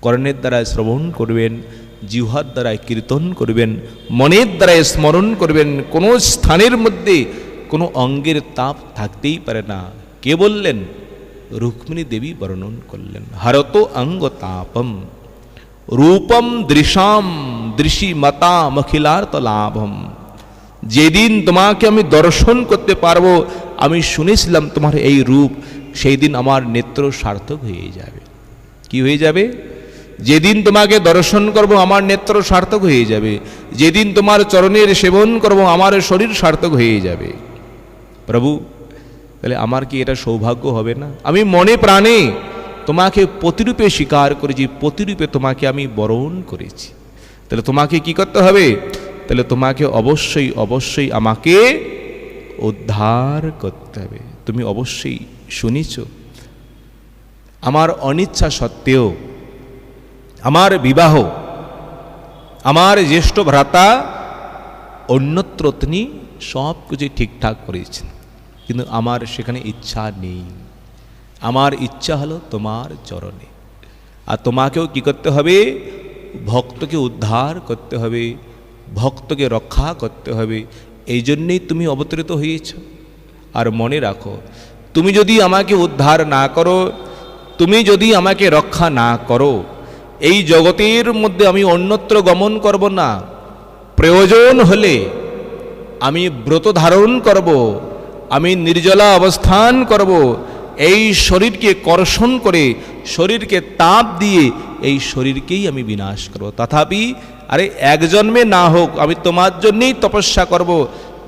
কর্ণের দ্বারা শ্রবণ করবেন, জিহ্বার দ্বারায় কীর্তন করবেন, মনের দ্বারায় স্মরণ করবেন। কোনো স্থানের মধ্যে কোনো অঙ্গের তাপ থাকতেই পারে না। কে বললেন? রুক্মিণী দেবী বর্ণন করলেন। হরতো অঙ্গ তাপম রূপম দৃশাম দৃশি মতা মখিলার্ত লাভম। যেদিন তোমাকে আমি দর্শন করতে পারবো, আমি শুনেছিলাম তোমার এই রূপ, সেই দিন আমার নেত্র সার্থক হয়ে যাবে। কি হয়ে যাবে? যেদিন তোমাকে দর্শন করব আমার নেত্র সার্থক হয়ে যাবে। যেদিন তোমার চরণের সেবন করব আমার শরীর সার্থক হয়ে যাবে। প্রভু, তাহলে আমার কি এটা সৌভাগ্য হবে না? আমি মনে প্রাণে তোমাকে প্রতিরূপে স্বীকার করেছি, প্রতিরূপে তোমাকে আমি বরণ করেছি। তাহলে তোমাকে কি করতে হবে? তাহলে তোমাকে অবশ্যই অবশ্যই আমাকে উদ্ধার করতে হবে। তুমি অবশ্যই শুনেছ, আমার অনিচ্ছা সত্ত্বেও আমার বিবাহ আমার জ্যেষ্ঠ ভ্রাতা অন্যত্র তিনি সব কিছু ঠিকঠাক করেছেন, কিন্তু আমার সেখানে ইচ্ছা নেই। আমার ইচ্ছা হলো তোমার চরণে। আর তোমাকেও কি করতে হবে? ভক্তকে উদ্ধার করতে হবে, ভক্তকে রক্ষা করতে হবে। এই জন্যেই তুমি অবতরিত হয়েছ। আর মনে রাখো, তুমি যদি আমাকে উদ্ধার না করো, তুমি যদি আমাকে রক্ষা না করো, এই জগতের মধ্যে আমি অন্যত্র গমন করব না। প্রয়োজন হলে আমি ব্রত ধারণ করব, আমি নির্জলা অবস্থান করব, এই শরীরকে কর্ষণ করে, শরীরকে তাপ দিয়ে এই শরীরকেই আমি বিনাশ করব। তথাপি আরে এক জন্মে না হোক, আমি তোমার জন্যেই তপস্যা করব।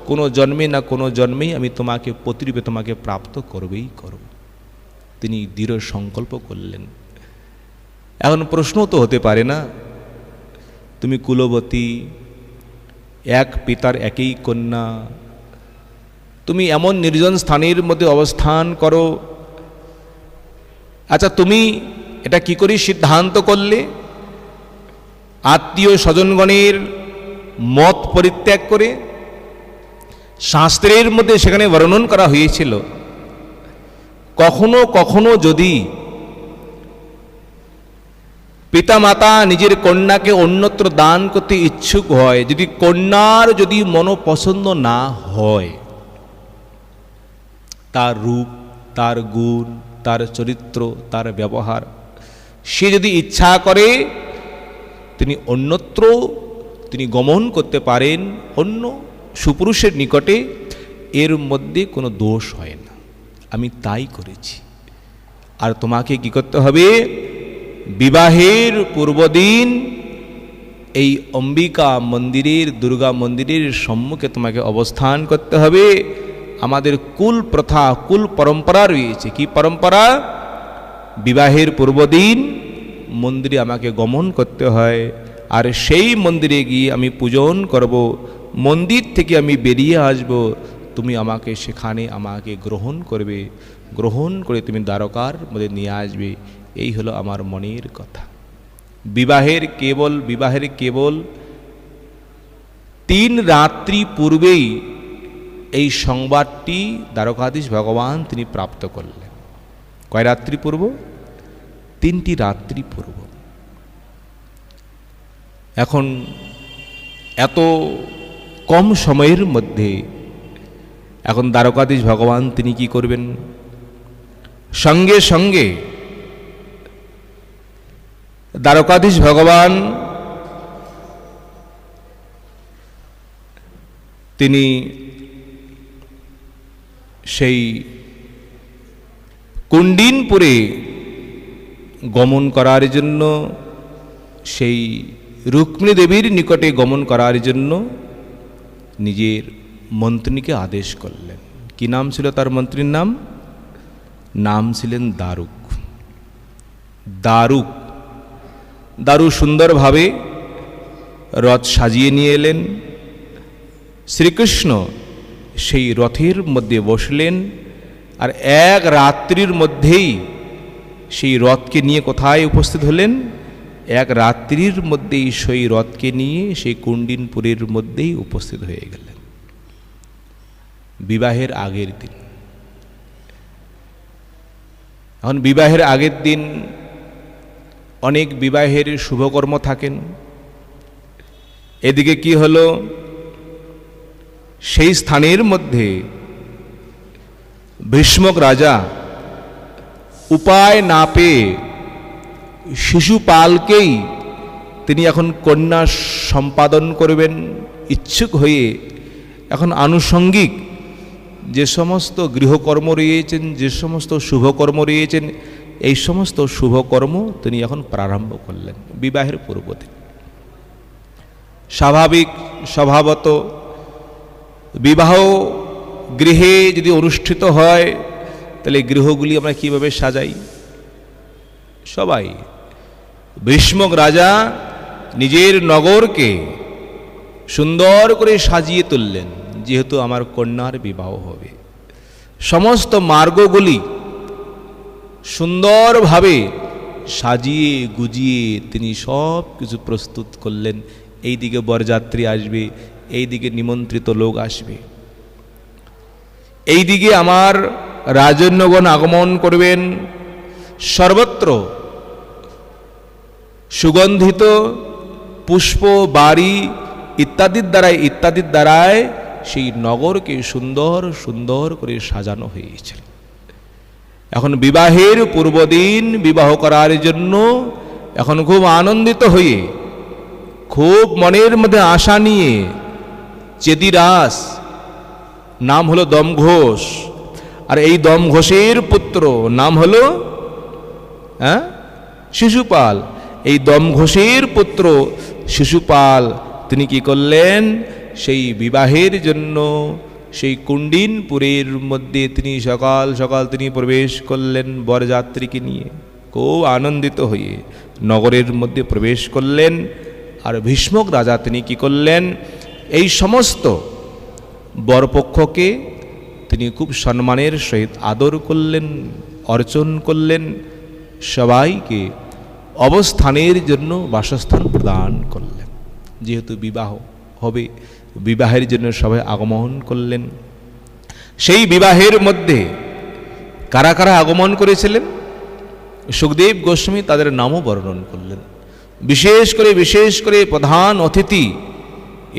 কোনো জন্মে না কোনো জন্মেই আমি তোমাকে প্রতিরূপে তোমাকে প্রাপ্ত করবেই করব। তিনি দৃঢ় সংকল্প করলেন। এখন প্রশ্ন তো হতে পারে না, তুমি কুলবতী, এক পিতার একই কন্যা, তুমি এমন নির্জন স্থানের মধ্যে অবস্থান করো। আচ্ছা, তুমি এটা কি করে সিদ্ধান্ত করলে? আত্মীয় স্বজনগণের মত পরিত্যাগ করে? শাস্ত্রের মধ্যে সেখানে বর্ণন করা হয়েছিল, কখনো কখনো যদি পিতামাতা নিজের কন্যাকে অন্যত্র দান করতে ইচ্ছুক হয়, যদি কন্যার যদি মনোপছন্দ না হয়, তার রূপ, তার গুণ, তার চরিত্র, তার ব্যবহার, সে যদি ইচ্ছা করে তিনি অন্যত্র তিনি গমন করতে পারেন, অন্য সুপুরুষের নিকটে। এর মধ্যে কোনো দোষ হয় না। আমি তাই করেছি। আর তোমাকে কি করতে হবে? বিবাহের পূর্বদিন এই অম্বিকা মন্দিরের, দুর্গা মন্দিরের সম্মুখে তোমাকে অবস্থান করতে হবে। আমাদের কুল প্রথা, কুল পরম্পরা রয়েছে। কি পরম্পরা? বিবাহের পূর্বদিন মন্দিরে আমাকে গমন করতে হয়, আর সেই মন্দিরে গিয়ে আমি পূজন করব। মন্দির থেকে আমি বেরিয়ে আসব, তুমি আমাকে সেখানে আমাকে গ্রহণ করবে, গ্রহণ করে তুমি দ্বারকার মধ্যে নিয়ে আসবে। এই হলো আমার মনের কথা। বিবাহের কেবল 3 রাত্রি পূর্বেই এই সংবাদটি দ্বারকাধীশ ভগবান তিনি প্রাপ্ত করলেন। কয় রাত্রি পূর্ব? 3টি রাত্রি পূর্ব। এখন এত কম সময়ের মধ্যে এখন দ্বারকাধীশ ভগবান তিনি কি করবেন? সঙ্গে সঙ্গে দ্বারকাধীশ ভগবান তিনি সেই কুণ্ডিনপুরে গমন করার জন্য, সেই রুক্মিণী দেবীর নিকটে গমন করার জন্য নিজের মন্ত্রীকে আদেশ করলেন। কি নাম ছিল তার মন্ত্রীর নাম? নাম ছিলেন দারুক। দারু সুন্দরভাবে রথ সাজিয়ে নিয়ে এলেন। শ্রীকৃষ্ণ সেই রথের মধ্যে বসলেন, আর এক রাত্রির মধ্যেই সেই রথকে নিয়ে কোথায় উপস্থিত হলেন? এক রাত্রির মধ্যেই সেই রথকে নিয়ে সেই কুণ্ডিনপুরের মধ্যেই উপস্থিত হয়ে গেলেন। বিবাহের আগের দিন। এখন বিবাহের আগের দিন অনেক বিবাহের শুভকর্ম থাকেন, এদিকে কি হলো, সেই স্থানের মধ্যে ভীষ্মক রাজা উপায় না পেয়ে শিশুপালকেই তিনি এখন কন্যা সম্পাদন করবেন ইচ্ছুক হয়ে এখন আনুষঙ্গিক যে সমস্ত গৃহকর্ম রয়েছেন, যে সমস্ত শুভকর্ম রয়েছেন, এই সমস্ত শুভকর্ম তিনি এখন প্রারম্ভ করলেন বিবাহের পূর্বদিন। স্বাভাবিক স্বভাবত বিবাহ গৃহে যদি অনুষ্ঠিত হয় তাহলে গৃহগুলি আমরা কিভাবে সাজাই? সবাই ভীষ্মক রাজা নিজের নগরকে সুন্দর করে সাজিয়ে তুললেন, যেহেতু আমার কন্যার বিবাহ হবে। সমস্ত মার্গগুলি সুন্দরভাবে সাজিয়ে গুজিয়ে তিনি সব কিছু প্রস্তুত করলেন। এই দিকে বরযাত্রী আসবে, এই দিকে নিমন্ত্রিত লোক আসবে, এই দিকে আমার রাজন্যগণ আগমন করবেন। সর্বত্র সুগন্ধিত পুষ্প বাড়ি ইত্যাদির দ্বারায় সেই নগরকে সুন্দর সুন্দর করে সাজানো হয়েছিল। এখন বিবাহের পূর্বদিন বিবাহ করার জন্য এখন খুব আনন্দিত হয়ে, খুব মনের মধ্যে আশা নিয়ে চেদিরাস, নাম হলো দমঘোষ, আর এই দমঘোষের পুত্র নাম হলো শিশুপাল। এই দমঘোষের পুত্র শিশুপাল তিনি কি করলেন, সেই বিবাহের জন্য সেই কুণ্ডিনপুরের মধ্যে তিনি সকাল সকাল তিনি প্রবেশ করলেন বরযাত্রীকে নিয়ে, খুব আনন্দিত হয়ে নগরের মধ্যে প্রবেশ করলেন। আর ভীষ্মক রাজা তিনি কি করলেন, এই সমস্ত বরপক্ষকে তিনি খুব সম্মানের সহিত আদর করলেন, অর্চন করলেন, সবাইকে অবস্থানের জন্য বাসস্থান প্রদান করলেন। যেহেতু বিবাহ হবে, বিবাহের জন্য সবাই আগমন করলেন। সেই বিবাহের মধ্যে কারা কারা আগমন করেছিলেন, সুখদেব গোস্বামী তাদের নামও বর্ণন করলেন। বিশেষ করে প্রধান অতিথি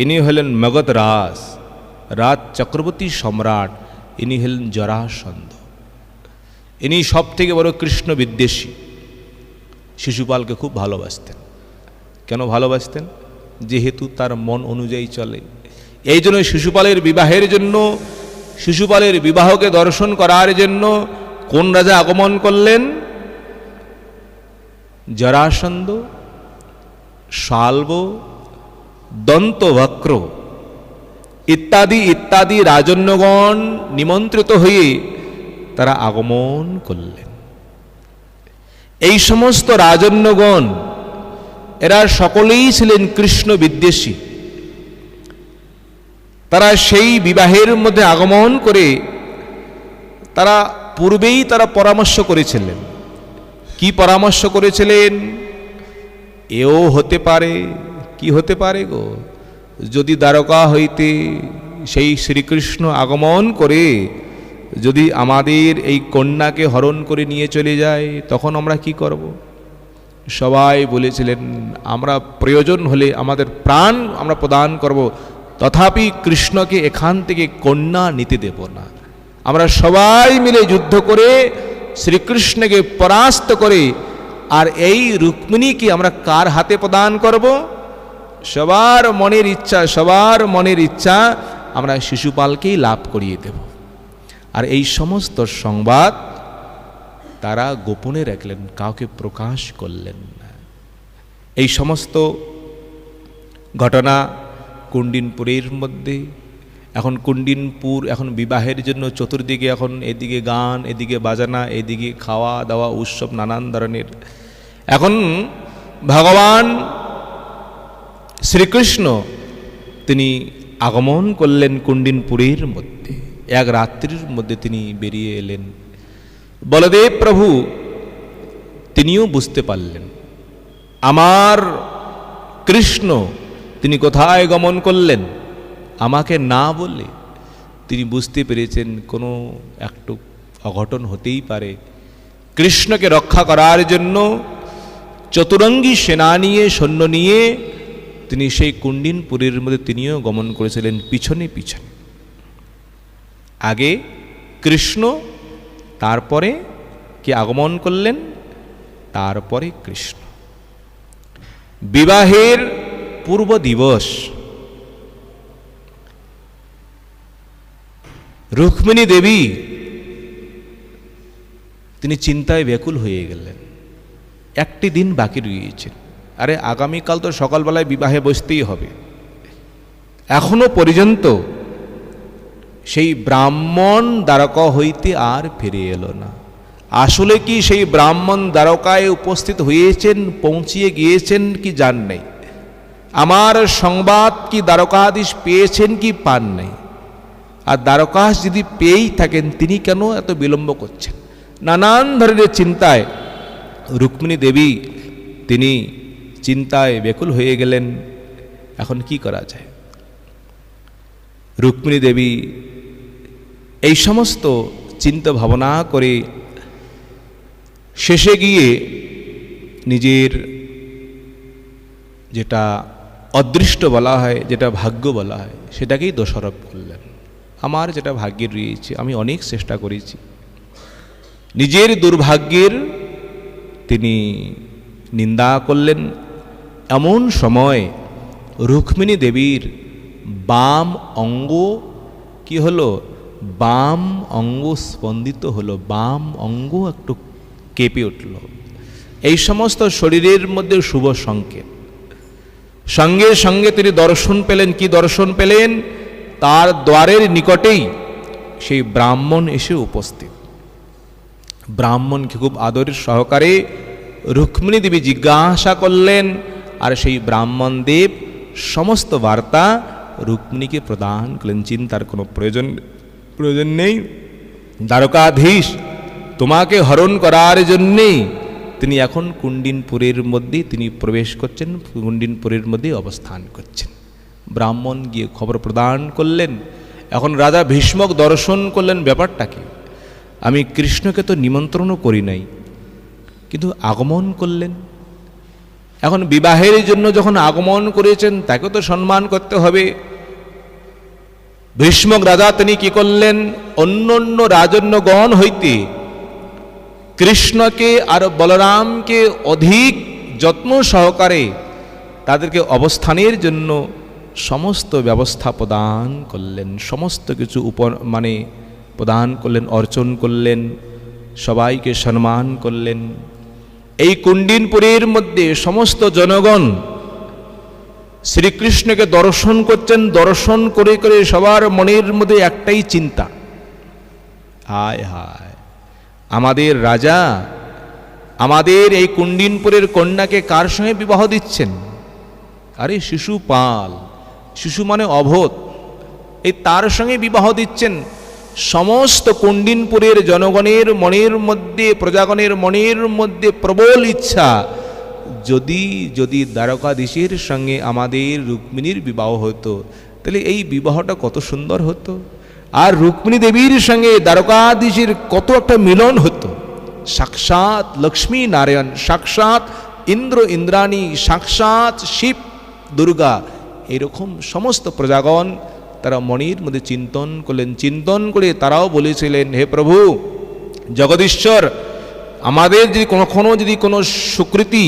ইনি হলেন মগধ রাজ চক্রবর্তী সম্রাট, ইনি হলেন জরাসন্ধ। ইনি সব থেকে বড় কৃষ্ণ বিদ্বেষী। শিশুপালকে খুব ভালোবাসতেন। কেন ভালোবাসতেন? যেহেতু তার মন অনুযায়ী চলে। এই জন্য শিশুপালের বিবাহের জন্য, শিশুপালের বিবাহকে দর্শন করার জন্য কোন রাজা আগমন করলেন? জরাসন্ধ, শাল্ব, দন্তবক্র ইত্যাদি ইত্যাদি রাজন্যগণ নিমন্ত্রিত হয়ে তারা আগমন করলেন। এই সমস্ত রাজন্যগণ এরা সকলেই ছিলেন কৃষ্ণ বিদ্বেষী। তারা সেই বিবাহের মধ্যে আগমন করে তারা পূর্বেই তারা পরামর্শ করেছিলেন। কি পরামর্শ করেছিলেন? এও হতে পারে, কি হতে পারে গো, যদি দ্বারকা হইতে সেই শ্রীকৃষ্ণ আগমন করে যদি আমাদের এই কন্যাকে হরণ করে নিয়ে চলে যায়, তখন আমরা কি করব? সবাই বলেছিলেন আমরা প্রয়োজন হলে আমাদের প্রাণ আমরা প্রদান করব, তথাপি কৃষ্ণকে এখান থেকে কন্যা নিতে দেব না। আমরা সবাই মিলে যুদ্ধ করে শ্রীকৃষ্ণকে পরাস্ত করে আর এই রুক্মিণীকে আমরা কার হাতে প্রদান করব? সবার মনের ইচ্ছা আমরা শিশুপালকেই লাভ করিয়ে দেব। আর এই সমস্ত সংবাদ তারা গোপনে রাখলেন, কাউকে প্রকাশ করলেন না। এই সমস্ত ঘটনা কুণ্ডিনপুরের মধ্যে, এখন কুণ্ডিনপুর এখন বিবাহের জন্য চতুর্দিকে এখন এদিকে গান, এদিকে বাজানা, এদিকে খাওয়া দাওয়া উৎসব নানান ধরনের। এখন ভগবান শ্রীকৃষ্ণ তিনি আগমন করলেন কুণ্ডিনপুরের মধ্যে। এক রাত্রির মধ্যে তিনি বেরিয়ে এলেন। বলদেব প্রভু তিনিও বুঝতে পারলেন আমার কৃষ্ণ তিনি কোথায় গমন করলেন, আমাকে না বলে তিনি বুঝতে পেরেছেন কোনো একটু অঘটন হতেই পারে। কৃষ্ণকে রক্ষা করার জন্য চতুরঙ্গী সেনা নিয়ে, সৈন্য নিয়ে তিনি সেই কুণ্ডিনপুরীর মধ্যে তিনিও গমন করেছিলেন পিছনে পিছনে। আগে কৃষ্ণ, তারপরে কে আগমন করলেন? তারপরে কৃষ্ণ। বিবাহের পূর্ব দিবস রুক্মিণী দেবী তিনি চিন্তায় ব্যাকুল হয়ে গেলেন। একটি দিন বাকি রয়েছে, আরে আগামীকাল তো সকালবেলায় বিবাহে বসতেই হবে। এখনো পর্যন্ত সেই ব্রাহ্মণ দ্বারকা হইতে আর ফিরে এলো না। আসলে কি সেই ব্রাহ্মণ দ্বারকায় উপস্থিত হয়েছেন, পৌঁছিয়ে গিয়েছেন কি জান নাই? আমার সংবাদ কি দ্বারকাধীশ পেয়েছেন কি পান নাই? আর দ্বারকাধীশ যদি পেয়েই থাকেন, তিনি কেন এত বিলম্ব করছেন? নানান ধরনের চিন্তায় রুক্মিণী দেবী তিনি চিন্তায় ব্যাকুল হয়ে গেলেন। এখন কি করা যায়? রুক্মিণী দেবী এই সমস্ত চিন্তা ভাবনা করে শেষে গিয়ে নিজের যেটা অদৃষ্ট বলা হয়, যেটা ভাগ্য বলা হয়, সেটাকেই দোষারোপ করলেন। আমার যেটা ভাগ্যের রয়েছে, আমি অনেক চেষ্টা করেছি। নিজের দুর্ভাগ্যের তিনি নিন্দা করলেন। এমন সময় রুক্মিণী দেবীর বাম অঙ্গ কি হলো? বাম অঙ্গ স্পন্দিত হলো, বাম অঙ্গ একটু কেঁপে উঠল। এই সমস্ত শরীরের মধ্যে শুভ সংকেত। সঙ্গে সঙ্গে তিনি দর্শন পেলেন। কি দর্শন পেলেন? তার দ্বারের নিকটেই সেই ব্রাহ্মণ এসে উপস্থিত। ব্রাহ্মণকে খুব আদরের সহকারে রুক্মিণী দেবী জিজ্ঞাসা করলেন, আর সেই ব্রাহ্মণ দেব সমস্ত বার্তা রুক্মিণীকে প্রদান করলেন। চিন্তার কোনো প্রয়োজন নেই। দ্বারকাধীশ তোমাকে হরণ করার জন্যেই তিনি এখন কুণ্ডিনপুরের মধ্যে তিনি প্রবেশ করছেন, কুণ্ডিনপুরের মধ্যে অবস্থান করছেন। ব্রাহ্মণ গিয়ে খবর প্রদান করলেন। এখন রাজা ভীষ্মক দর্শন করলেন, ব্যাপারটা কি? আমি কৃষ্ণকে তো নিমন্ত্রণও করি নাই, কিন্তু আগমন করলেন। এখন বিবাহের জন্য যখন আগমন করেছেন, তাকে তো সম্মান করতে হবে। ভীষ্মক রাজা তিনি কি করলেন? অন্য অন্য রাজন্যগণ হইতে কৃষ্ণকে আর বলরামকে অধিক যত্ন সহকারে তাদেরকে অবস্থানের জন্য সমস্ত ব্যবস্থা প্রদান করলেন, সমস্ত কিছু প্রদান করলেন, অর্চন করলেন, সবাইকে সম্মান করলেন। এই কুণ্ডিনপুরের মধ্যে সমস্ত জনগণ শ্রীকৃষ্ণকে দর্শন করছেন। দর্শন করে করে সবার মনের মধ্যে একটাই চিন্তা, হায় হায়, আমাদের রাজা আমাদের এই কুণ্ডিনপুরের কন্যাকে কার সঙ্গে বিবাহ দিচ্ছেন? আরে শিশুপাল, শিশু মানে অবোধ, এই তার সঙ্গে বিবাহ দিচ্ছেন। সমস্ত কুণ্ডিনপুরের জনগণের মনের মধ্যে, প্রজাগণের মনের মধ্যে প্রবল ইচ্ছা, যদি যদি দ্বারকাধীশের সঙ্গে আমাদের রুক্মিণীর বিবাহ হতো, তাহলে এই বিবাহটা কত সুন্দর হতো। আর রুক্মিণী দেবীর সঙ্গে দ্বারকাধীশের কত একটা মিলন হতো। সাক্ষাৎ লক্ষ্মী নারায়ণ, সাক্ষাৎ ইন্দ্র ইন্দ্রাণী, সাক্ষাৎ শিব দুর্গা, এরকম সমস্ত প্রজাগণ তারা মনের মধ্যে চিন্তন করলেন। চিন্তন করে তারাও বলেছিলেন, হে প্রভু জগদীশ্বর, আমাদের যদি কখনো যদি কোনো সুকৃতি,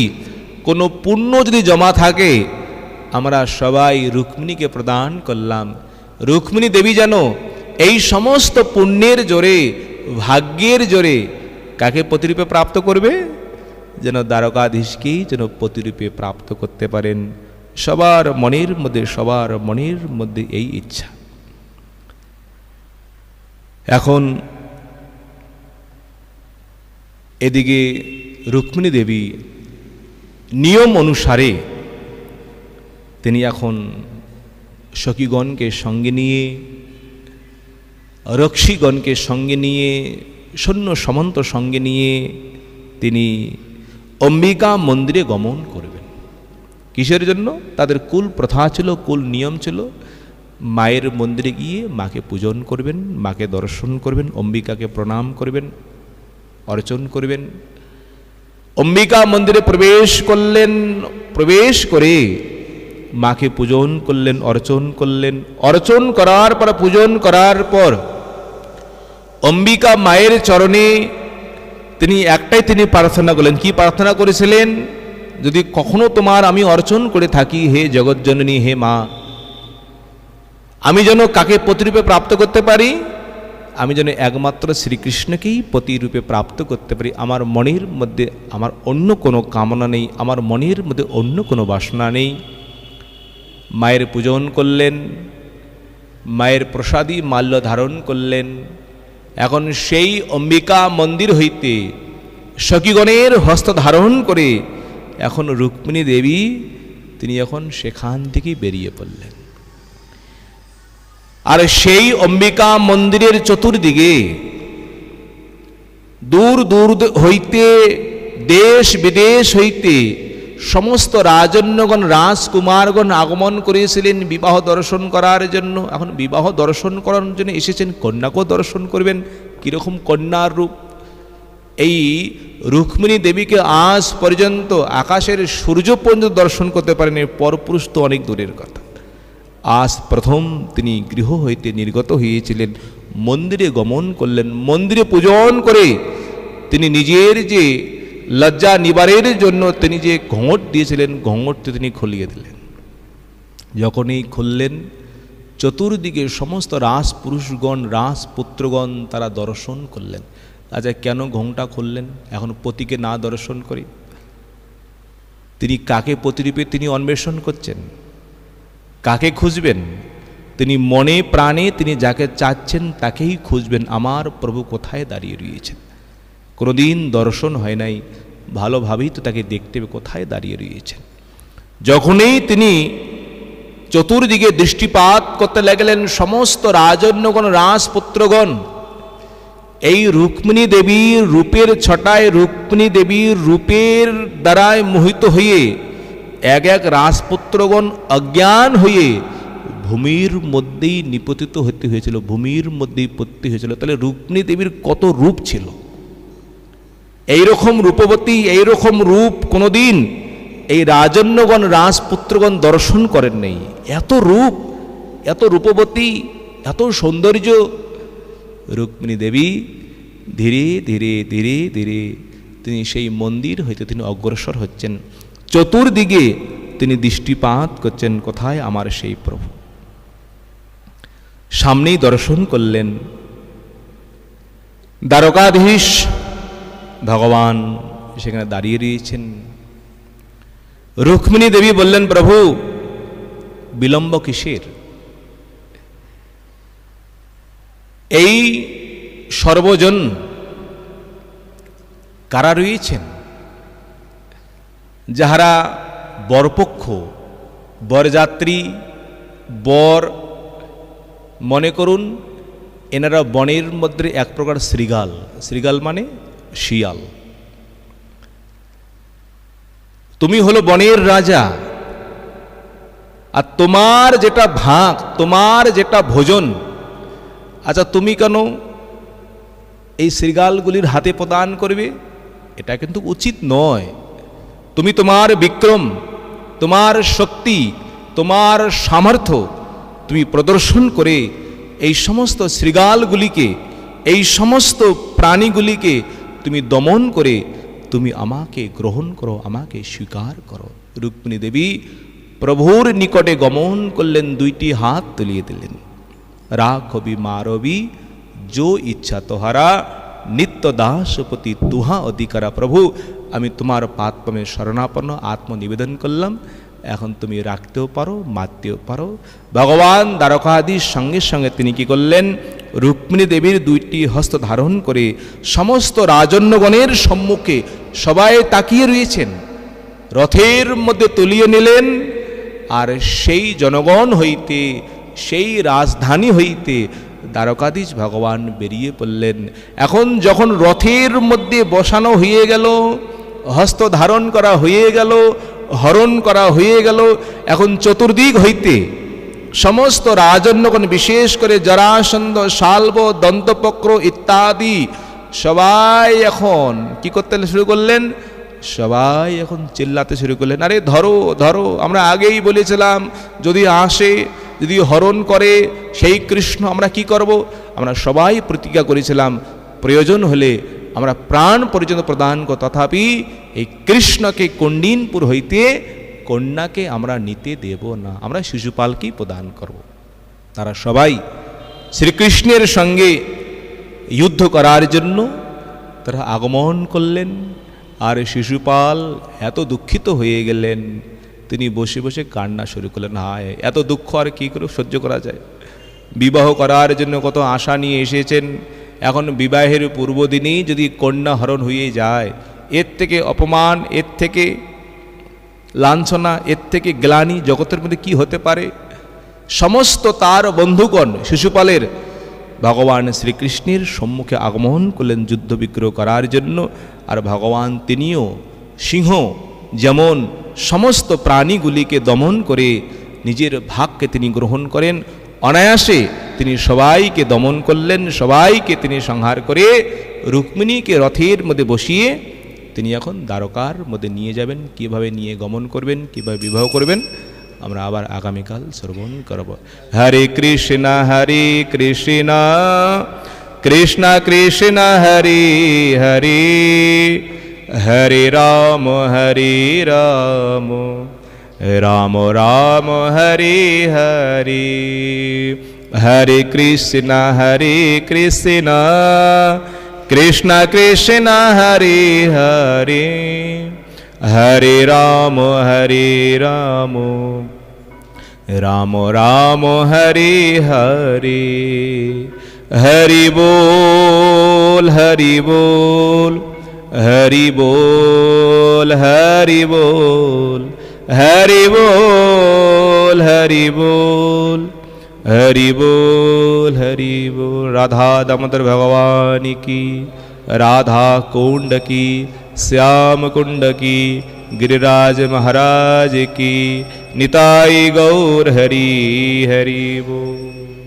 কোনো পুণ্য যদি জমা থাকে, আমরা সবাই রুক্মিণীকে প্রদান করলাম। রুক্মিণী দেবী যেন এই সমস্ত পুণ্যের জোরে, ভাগ্যের জোরে কাকে প্রতিরূপে প্রাপ্ত করবে? যেন দ্বারকাধীশকেই যেন প্রতিরূপে প্রাপ্ত করতে পারেন। সবার মনের মধ্যে এই ইচ্ছা। এখন এদিকে রুক্মিণী দেবী নিয়ম অনুসারে তিনি এখন সখীগণকে সঙ্গে নিয়ে, রক্ষীগণকে সঙ্গে নিয়ে, সৈন্য সামন্ত সঙ্গে নিয়ে তিনি অম্বিকা মন্দিরে গমন করবেন। কিসের জন্য? তাদের কুল প্রথা ছিল, কুল নিয়ম ছিল, মায়ের মন্দিরে গিয়ে মাকে পূজন করবেন, মাকে দর্শন করবেন, অম্বিকাকে প্রণাম করবেন, অর্চন করবেন। অম্বিকা মন্দিরে প্রবেশ করলেন। প্রবেশ করে মাকে পূজন করলেন, অর্চন করলেন। অর্চন করার পর, পূজন করার পর অম্বিকা মায়ের চরণে তিনি একটাই প্রার্থনা করলেন। কি প্রার্থনা করেছিলেন? যদি কখনো তোমার আমি অর্চন করে থাকি হে জগৎজননী, হে মা, আমি যেন কাকে পতিরূপে প্রাপ্ত করতে পারি? আমি যেন একমাত্র শ্রীকৃষ্ণকেই পতিরূপে প্রাপ্ত করতে পারি। আমার মনের মধ্যে আমার অন্য কোনো কামনা নেই, আমার মনের মধ্যে অন্য কোনো বাসনা নেই। মায়ের পূজন করলেন, মায়ের প্রসাদী মাল্য ধারণ করলেন। এখন সেই অম্বিকা মন্দির হইতে সখীগণের হস্ত ধারণ করে এখন রুক্মিণী দেবী তিনি এখন সেখান থেকে বেরিয়ে পড়লেন। আর সেই অম্বিকা মন্দিরের চতুর্দিকে দূর দূর হইতে, দেশ বিদেশ হইতে সমস্ত রাজন্যগণ, রাজকুমারগণ আগমন করেছিলেন বিবাহ দর্শন করার জন্য। এখন বিবাহ দর্শন করার জন্য এসেছেন, কন্যাকেও দর্শন করবেন। কীরকম কন্যার রূপ! এই রুক্মিণী দেবীকে আজ পর্যন্ত আকাশের সূর্য পর্যন্ত দর্শন করতে পারেনি, পরপুরুষ তো অনেক দূরের কথা। আজ প্রথম তিনি গৃহ হইতে নির্গত হয়েছিলেন, মন্দিরে গমন করলেন। মন্দিরে পূজন করে তিনি নিজের যে লজ্জা নিবারের জন্য তিনি যে ঘোঁট দিয়েছিলেন, ঘোঁটটি তিনি খুলিয়ে দিলেন। যখনই খুললেন, চতুর্দিকে সমস্ত রাজপুরুষগণ, রাজপুত্রগণ তারা দর্শন করলেন। আচ্ছা, কেন ঘোমটা খুললেন? এখন পতিকে না দর্শন করি? তিনি কাকে পতিরূপে তিনি অন্বেষণ করছেন? কাকে খুঁজবেন? তিনি মনে প্রাণে তিনি যাকে চাচ্ছেন তাকেই খুঁজবেন। আমার প্রভু কোথায় দাঁড়িয়ে রয়েছেন? কোনোদিন দর্শন হয় নাই, ভালোভাবেই তো তাকে দেখতে হবে কোথায় দাঁড়িয়ে রয়েছেন। যখনই তিনি চতুর্দিকে দৃষ্টিপাত করতে লাগলেন, সমস্ত রাজন্যগণ, রাজপুত্রগণ এই রুক্মিণী দেবীর রূপের ছটায়, রুক্মিণী দেবীর রূপের দ্বারায় মোহিত হয়ে এক এক রাজপুত্রগণ অজ্ঞান হয়ে ভূমির মধ্যেই নিপতিত হতে হয়েছিল, ভূমির মধ্যেই পতিত হয়েছিল। তাহলে রুক্মিণী দেবীর কত রূপ ছিল! এইরকম রূপবতী, এইরকম রূপ কোনোদিন এই রাজন্যগণ, রাজপুত্রগণ দর্শন করেন নাই। এত রূপ, এত রূপবতী, এত সৌন্দর্য। রুক্মিণী দেবী ধীরে ধীরে ধীরে ধীরে তিনি সেই মন্দির হইতে তিনি অগ্রসর হচ্ছেন। চতুর্দিকে তিনি দৃষ্টিপাত করছেন, কোথায় আমার সেই প্রভু। সামনেই দর্শন করলেন দ্বারকাধীশ ভগবান সেখানে দাঁড়িয়ে রয়েছেন। রুক্মিণী দেবী বললেন, প্রভু বিলম্ব কিসের? এই সর্বজন কারা রয়েছেন? যাহারা বরপক্ষ, বরযাত্রী, বর, মনে করুন এনারা বনের মধ্যে এক প্রকার শৃগাল। শৃগাল মানে শিয়াল। তুমি হলো বনের রাজা, আর তোমার যেটা ভাগ, তোমার যেটা ভোজন, আচ্ছা তুমি কেন এই শৃগালগুলির হাতে প্রদান করবে? এটা কিন্তু উচিত নয়। তুমি তোমার বিক্রম, তোমার শক্তি, তোমার সামর্থ্য তুমি প্রদর্শন করে এই সমস্ত শৃগালগুলিকে, এই সমস্ত প্রাণীগুলিকে তুমি দমন করে তুমি আমাকে গ্রহণ করো, আমাকে স্বীকার করো। রুক্মিণী দেবী প্রভুর নিকটে গমন করলেন, দুইটি হাত তুলিয়ে দিলেন। রাখবি মারবি যো ইচ্ছা তোহারা, নিত্য দাসপতি তুহা অধিকারা। প্রভু আমি তোমার পাদপদ্মে শরণাপন্ন আত্মনিবেদন করলাম, এখন তুমি রাখতেও পারো, মারতেও পারো। ভগবান দ্বারকাধীশ সঙ্গে সঙ্গে তিনি কি করলেন? রুক্মিণী দেবীর দুইটি হস্ত ধারণ করে সমস্ত রাজন্যগণের সম্মুখে সবাই তাকিয়ে রয়েছেন, রথের মধ্যে তুলিয়ে নিলেন। আর সেই জনগণ হইতে, সেই রাজধানী হইতে দ্বারকাধীশ ভগবান বেরিয়ে পড়লেন। এখন যখন রথের মধ্যে বসানো হয়ে গেল, হস্ত ধারণ করা হয়ে গেল, হরণ করা হয়ে গেল, এখন চতুর্দিক হইতে সমস্ত রাজন্যগণ, বিশেষ করে জরাসন্ধ, শাল্ব, দন্তপক্র ইত্যাদি সবাই এখন কি করতে শুরু করলেন? সবাই এখন চিল্লাতে শুরু করলেন, আরে ধরো ধরো, আমরা আগেই বলেছিলাম যদি আসে, যদি হরণ করে সেই কৃষ্ণ আমরা কি করব। আমরা সবাই প্রতিজ্ঞা করেছিলাম প্রয়োজন হলে আমরা প্রাণ পর্যন্ত প্রদান করব, তথাপি এই কৃষ্ণকে কণ্ডিনপুর হইতে কন্যাকে আমরা নিতে দেব না, আমরা শিশুপালকেই প্রদান করব। তারা সবাই শ্রীকৃষ্ণের সঙ্গে যুদ্ধ করার জন্য তারা আগমন করলেন। আর শিশুপাল এত দুঃখিত হয়ে গেলেন, তিনি বসে বসে কান্না শুরু করলেন। হায়, এত দুঃখ আর কী করে সহ্য করা যায়। বিবাহ করার জন্য কত আশা নিয়ে এসেছেন, এখন বিবাহের পূর্বদিনেই যদি কন্যা হরণ হয়ে যায়, এর থেকে অপমান, এর থেকে লাঞ্ছনা, এর থেকে গ্লানি জগতের মধ্যে কি হতে পারে। সমস্ত তার বন্ধুগণ শিশুপালের ভগবান শ্রীকৃষ্ণের সম্মুখে আগমন করলেন যুদ্ধ বিগ্রহ করার জন্য। আর ভগবান তিনিও সিংহ যেমন সমস্ত প্রাণীগুলিকে দমন করে নিজের ভাগকে তিনি গ্রহণ করেন, অনায়াসে তিনি সবাইকে দমন করলেন, সবাইকে তিনি সংহার করে রুক্মিণীকে রথের মধ্যে বসিয়ে তিনি এখন দ্বারকার মধ্যে নিয়ে যাবেন। কিভাবে নিয়ে গমন করবেন, কিভাবে বিবাহ করবেন, আমরা আবার আগামীকাল শ্রবণ করব। হরে কৃষ্ণ কৃষ্ণ কৃষ্ণ হরে হরে, হরে রাম রাম রাম হরে হরে, হরে কৃষ্ণ কৃষ্ণ কৃষ্ণ হরে হরে, হরে রাম রাম রাম হরে হরে। হরি বল হরি বল হরি বল হরি বল হরি বল হরি বল হরি বল হরি বল। রাধা দামোদর ভগবান की, राधा कुंड की, श्याम कुंड की, गिरिराज महाराज की, निताई गौर हरि हरि बोल।